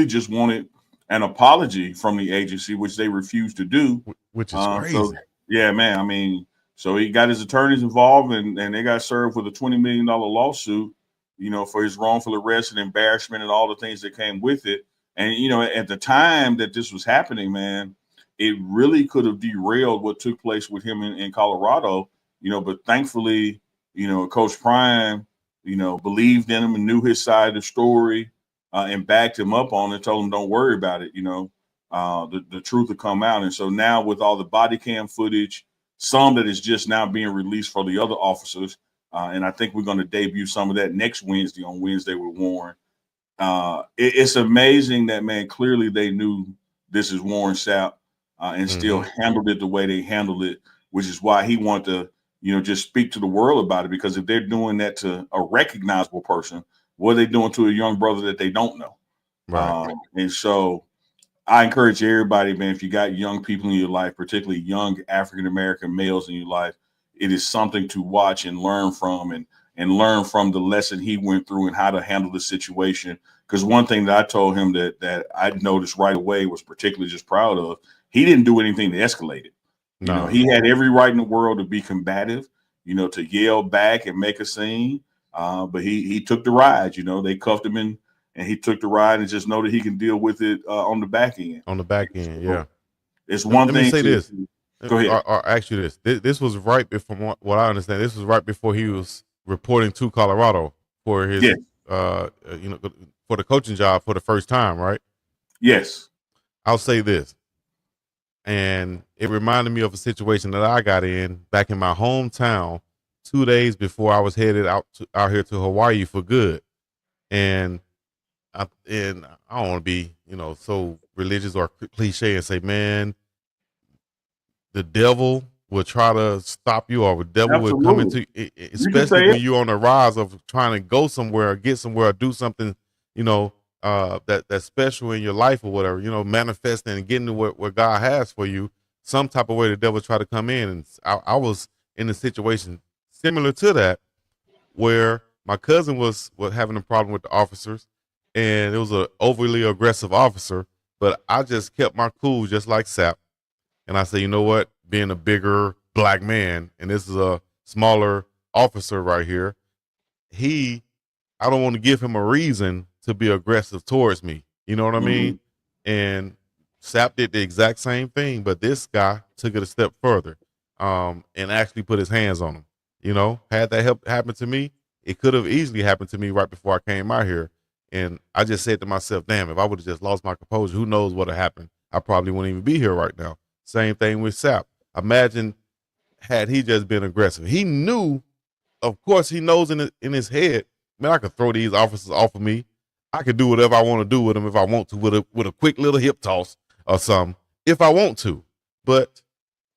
[SPEAKER 1] just wanted an apology from the agency, which they refused to do.
[SPEAKER 2] Which is crazy.
[SPEAKER 1] So, yeah, man. I mean, so he got his attorneys involved and they got served with a $20 million lawsuit, you know, for his wrongful arrest and embarrassment and all the things that came with it. And, you know, at the time that this was happening, man, it really could have derailed what took place with him in Colorado, you know, but thankfully, you know, Coach Prime, you know, believed in him and knew his side of the story and backed him up on it, told him, don't worry about it. You know, the truth will come out. And so now with all the body cam footage, some that is just now being released for the other officers. And I think we're going to debut some of that next Wednesday on Wednesday with Warren. It's amazing that, man, clearly they knew this is Warren Sapp and still handled it the way they handled it, which is why he wanted to, you know, just speak to the world about it. Because if they're doing that to a recognizable person, what are they doing to a young brother that they don't know? Right. And so I encourage everybody, man, if you got young people in your life, particularly young African-American males in your life, it is something to watch and learn from and learn from the lesson he went through and how to handle the situation. Because one thing that I told him that I noticed right away, was particularly just proud of, he didn't do anything to escalate it. No. You know, he had every right in the world to be combative, you know, to yell back and make a scene. But he took the ride. You know, they cuffed him in and he took the ride and just know that he can deal with it on the back end.
[SPEAKER 2] On the back end, yeah.
[SPEAKER 1] It's one thing.
[SPEAKER 2] Let me say this.
[SPEAKER 1] Go ahead.
[SPEAKER 2] Or ask you this. This was right before, what I understand, this was right before he was reporting to Colorado for his, you know, for the coaching job for the first time, right?
[SPEAKER 1] Yes.
[SPEAKER 2] I'll say this. And it reminded me of a situation that I got in back in my hometown 2 days before I was headed out here to Hawaii for good. And I don't want to be, you know, so religious or cliche and say, man, the devil will try to stop you, or the devil will come into, especially when you're on the rise of trying to go somewhere or get somewhere or do something, you know, that's special in your life or whatever, you know, manifesting and getting to what God has for you. Some type of way the devil try to come in. And I was in a situation similar to that, where my cousin was having a problem with the officers, and it was an overly aggressive officer, but I just kept my cool, just like Sapp. And I said, you know what, being a bigger black man, and this is a smaller officer right here, I don't want to give him a reason to be aggressive towards me. You know what I mean? And Sapp did the exact same thing, but this guy took it a step further, and actually put his hands on him. You know, had that happen to me, it could have easily happened to me right before I came out here. And I just said to myself, damn, if I would have just lost my composure, who knows what would have happened? I probably wouldn't even be here right now. Same thing with Sapp. Imagine had he just been aggressive. He knew, of course, he knows in his head, man, I could throw these officers off of me. I could do whatever I want to do with them if I want to, with a quick little hip toss or something, if I want to. But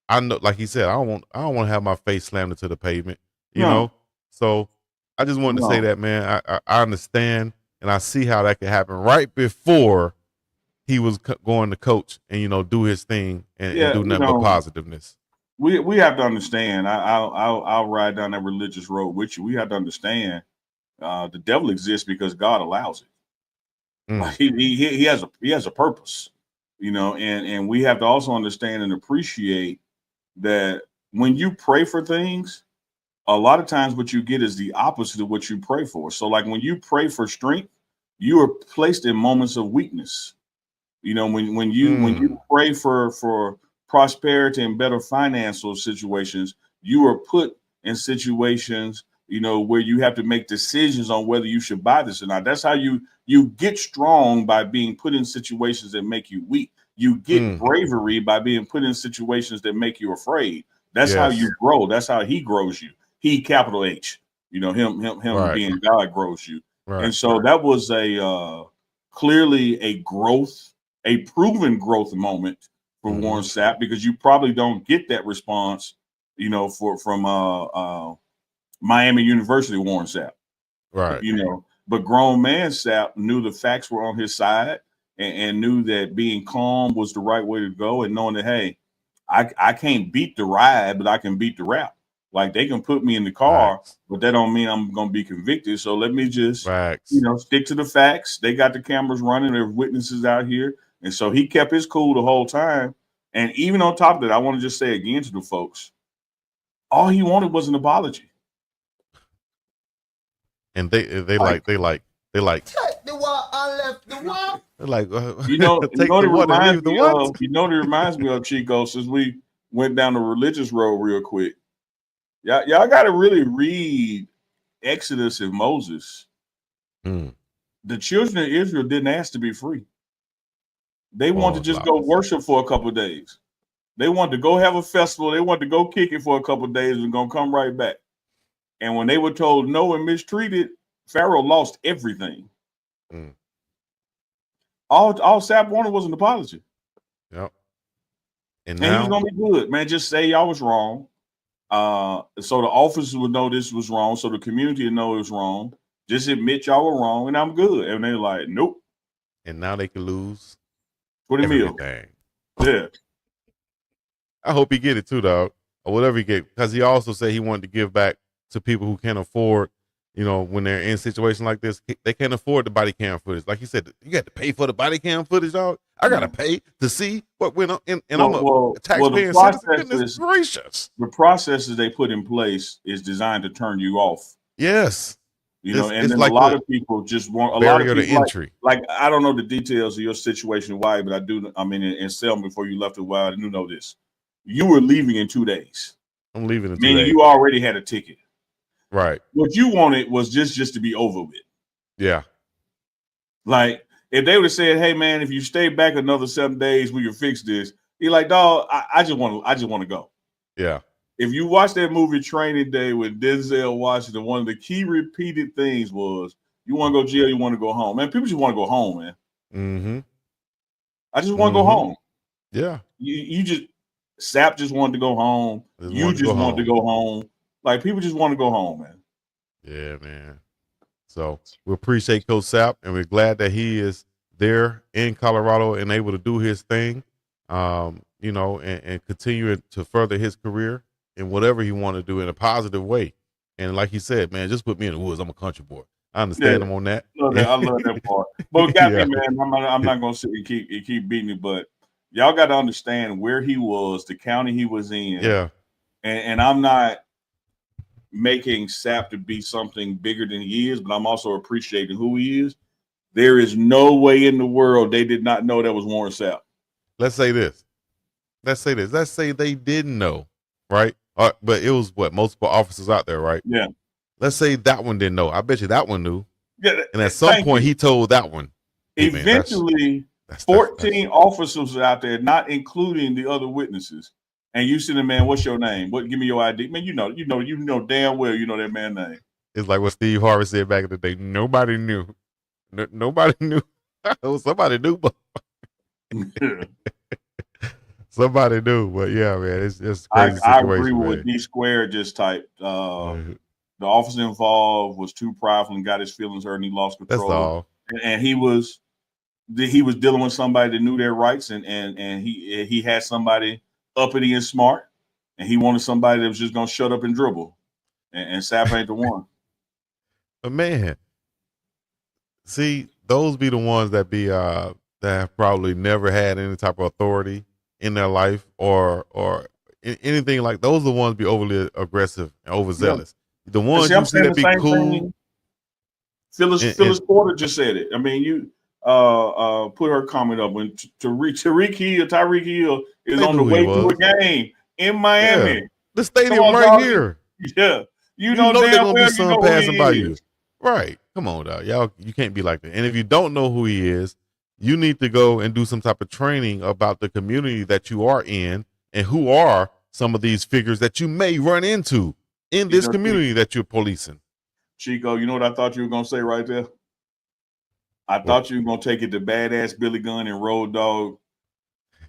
[SPEAKER 2] I know, like he said, I don't want to have my face slammed into the pavement, you know? So I just wanted to say that, man, I understand and I see how that could happen right before he was going to coach and, you know, do his thing and do nothing but positiveness.
[SPEAKER 1] We have to understand. I'll ride down that religious road with you. We have to understand the devil exists because God allows it. Like he has a purpose, you know, and we have to also understand and appreciate that when you pray for things, a lot of times what you get is the opposite of what you pray for. So like when you pray for strength, you are placed in moments of weakness. You know, when you pray for prosperity and better financial situations, you are put in situations, you know, where you have to make decisions on whether you should buy this or not. That's how you get strong, by being put in situations that make you weak. You get bravery by being put in situations that make you afraid. That's how you grow. That's how he grows you. He, capital H, you know, him being God grows you. And so that was a clearly a proven growth moment for Warren Sapp, because you probably don't get that response, you know, from Miami University Warren Sapp.
[SPEAKER 2] Right.
[SPEAKER 1] You know, but grown man Sapp knew the facts were on his side and knew that being calm was the right way to go, and knowing that, hey, I can't beat the ride, but I can beat the rap. Like, they can put me in the car, but that don't mean I'm going to be convicted. So let me just, you know, stick to the facts. They got the cameras running. There are witnesses out here. And so he kept his cool the whole time. And even on top of that, I want to just say again to the folks, all he wanted was an apology.
[SPEAKER 2] And they like
[SPEAKER 4] Take the wall, I left the wall.
[SPEAKER 2] They're like,
[SPEAKER 1] you know,
[SPEAKER 2] take the water and leave the what?
[SPEAKER 1] You know what it reminds me of, Chico, since we went down the religious road real quick. Y'all got to really read Exodus and Moses. The children of Israel didn't ask to be free. They wanted to just go worship for a couple of days. They wanted to go have a festival. They wanted to go kick it for a couple of days and gonna come right back. And when they were told no and mistreated, Pharaoh lost everything. All Sapp wanted was an apology.
[SPEAKER 2] Yep. And
[SPEAKER 1] he was gonna be good, man. Just say y'all was wrong. So the officers would know this was wrong. So the community would know it was wrong. Just admit y'all were wrong, and I'm good. And they're like, nope.
[SPEAKER 2] And now they can lose
[SPEAKER 1] 20 million. Yeah.
[SPEAKER 2] I hope he get it too, dog, or whatever he get, because he also said he wanted to give back to people who can't afford, you know, when they're in a situation like this, they can't afford the body cam footage. Like he said, you got to pay for the body cam footage, dog. I got to pay to see what went on. And I'm a taxpayer. Goodness gracious.
[SPEAKER 1] The processes they put in place is designed to turn you off.
[SPEAKER 2] Yes.
[SPEAKER 1] You know, and then like a lot of people just want a lot of people
[SPEAKER 2] entry.
[SPEAKER 1] Like I don't know the details of your situation, why, but I do. I mean, in Selma, before you left a while, I do know this. You were leaving in 2 days.
[SPEAKER 2] I'm leaving in 2 days.
[SPEAKER 1] Meaning you already had a ticket.
[SPEAKER 2] Right.
[SPEAKER 1] What you wanted was just to be over with.
[SPEAKER 2] Yeah.
[SPEAKER 1] Like if they would have said, "Hey man, if you stay back another 7 days, we can fix this." You're like, "Dog, I just want to go."
[SPEAKER 2] Yeah.
[SPEAKER 1] If you watch that movie Training Day with Denzel Washington, one of the key repeated things was, "You want to go jail, you want to go home." Man, people just want to go home, man. I just want to go home.
[SPEAKER 2] Yeah.
[SPEAKER 1] You just Sapp just wanted to go home. You just wanted to go home. Like people just want to go home, man.
[SPEAKER 2] Yeah, man. So we appreciate Coach Sapp, and we're glad that he is there in Colorado and able to do his thing, you know, and continue to further his career in whatever he want to do in a positive way. And like he said, man, just put me in the woods. I'm a country boy. I understand him on that.
[SPEAKER 1] I love that part. But got me, man. I'm not gonna sit and keep beating it, but y'all got to understand where he was, the county he was in.
[SPEAKER 2] Yeah.
[SPEAKER 1] And I'm not making Sapp to be something bigger than he is, but I'm also appreciating who he is. There is no way in the world they did not know that was Warren Sapp.
[SPEAKER 2] Let's say this. Let's say they didn't know, right? But it was multiple officers out there, right?
[SPEAKER 1] Yeah.
[SPEAKER 2] Let's say that one didn't know. I bet you that one knew.
[SPEAKER 1] Yeah.
[SPEAKER 2] And at some point he told that one. Hey,
[SPEAKER 1] eventually, man, 14 officers out there, not including the other witnesses. And you see the man, what's your name? Give me your ID. Man, you know damn well you know that man's name.
[SPEAKER 2] It's like what Steve Harvey said back in the day. Nobody knew. Nobody knew. Somebody knew, but somebody knew. But yeah, man, it's just crazy.
[SPEAKER 1] I agree with what D Square just typed. The officer involved was too prideful and got his feelings hurt, and he lost control.
[SPEAKER 2] That's all.
[SPEAKER 1] And he was dealing with somebody that knew their rights, and he had somebody uppity and smart, and he wanted somebody that was just gonna shut up and dribble. And Sapp ain't the one.
[SPEAKER 2] But man, see, those be the ones that have probably never had any type of authority in their life or anything like. Those are the ones be overly aggressive and overzealous. Yeah. The ones you see that be cool.
[SPEAKER 1] Phyllis Porter just said it. I mean, you put her comment up when Tyreek Hill is on the way to a game in Miami.
[SPEAKER 2] Yeah. The stadium right here.
[SPEAKER 1] Yeah. You know
[SPEAKER 2] they're
[SPEAKER 1] damn
[SPEAKER 2] gonna
[SPEAKER 1] well
[SPEAKER 2] be some passing by you. Right. Come on, dog. Y'all, you can't be like that. And if you don't know who he is, you need to go and do some type of training about the community that you are in and who are some of these figures that you may run into in this community that you're policing.
[SPEAKER 1] Chico, you know what I thought you were going to say right there? I thought you were going to take it to Badass Billy Gunn and Road Dogg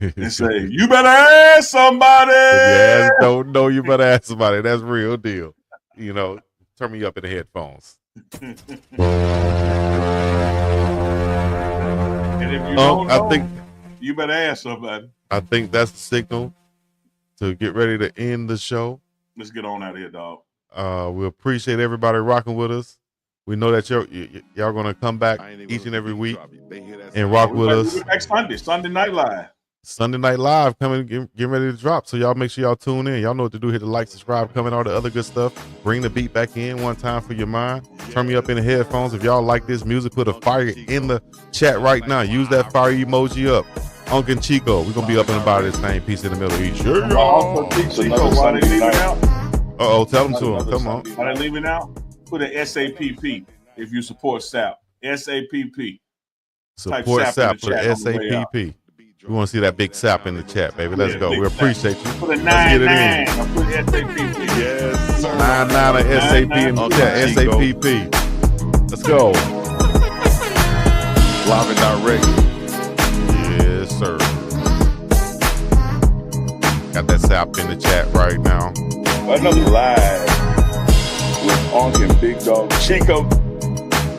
[SPEAKER 1] and say, you better ask somebody.
[SPEAKER 2] Yes, don't know. You better ask somebody. That's real deal. You know, turn me up in the headphones.
[SPEAKER 1] And if you don't know,
[SPEAKER 2] I think
[SPEAKER 1] you better ask somebody.
[SPEAKER 2] I think that's the signal to get ready to end the show.
[SPEAKER 1] Let's get on out of here, dog.
[SPEAKER 2] We appreciate everybody rocking with us. We know that y'all gonna come back each and every week and rock with us.
[SPEAKER 1] Next Sunday Night Live.
[SPEAKER 2] Sunday Night Live coming, getting ready to drop. So y'all make sure y'all tune in. Y'all know what to do. Hit the like, subscribe, comment, all the other good stuff. Bring the beat back in one time for your mind. Turn me up in the headphones. If y'all like this music, put a fire in the chat right now. Use that fire emoji up. UNK and CHICO. We're gonna be up and about this thing. Peace in the middle each.
[SPEAKER 1] Chico, why they leaving out?
[SPEAKER 2] Tell them to them. Come on.
[SPEAKER 1] Why they leaving out? Put an SAPP if you support Sapp. SAPP.
[SPEAKER 2] Support Sapp. Put an SAPP. We want to see that big Sapp in the chat, baby. Let's go. We appreciate you.
[SPEAKER 1] Put a 99. Put SAPP.
[SPEAKER 3] Yes, sir.
[SPEAKER 2] 99 SAP in the chat. SAPP. Let's go.
[SPEAKER 3] Live and direct.
[SPEAKER 2] Yes, sir. Got that Sapp in the chat right now.
[SPEAKER 3] Another live with UNK and Big Dog CHICO.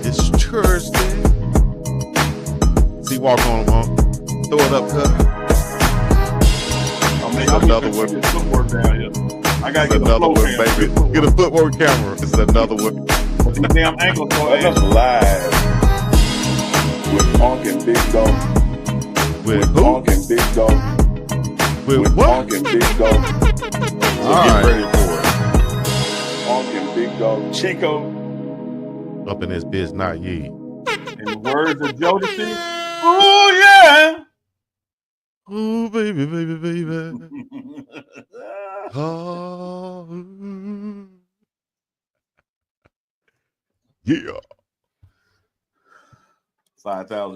[SPEAKER 2] It's Thursday. See, walk on, UNK. Throw it up, cut.
[SPEAKER 3] Another one.
[SPEAKER 1] Footwork down here. I gotta get
[SPEAKER 3] another one, baby.
[SPEAKER 2] Get a footwork camera.
[SPEAKER 3] It's another one.
[SPEAKER 1] These damn ankles.
[SPEAKER 3] Another live with UNK and Big Dog.
[SPEAKER 2] With who?
[SPEAKER 3] UNK and Big Dog.
[SPEAKER 2] With what?
[SPEAKER 3] UNK and Big Dog. So
[SPEAKER 2] all
[SPEAKER 3] get
[SPEAKER 2] right.
[SPEAKER 3] ready for it. UNK and Big Dog CHICO.
[SPEAKER 2] Up in this biz, not ye.
[SPEAKER 1] In the words of Jodeci, oh yeah.
[SPEAKER 2] Oh, baby, baby, baby. Oh. Yeah.
[SPEAKER 1] 5,000.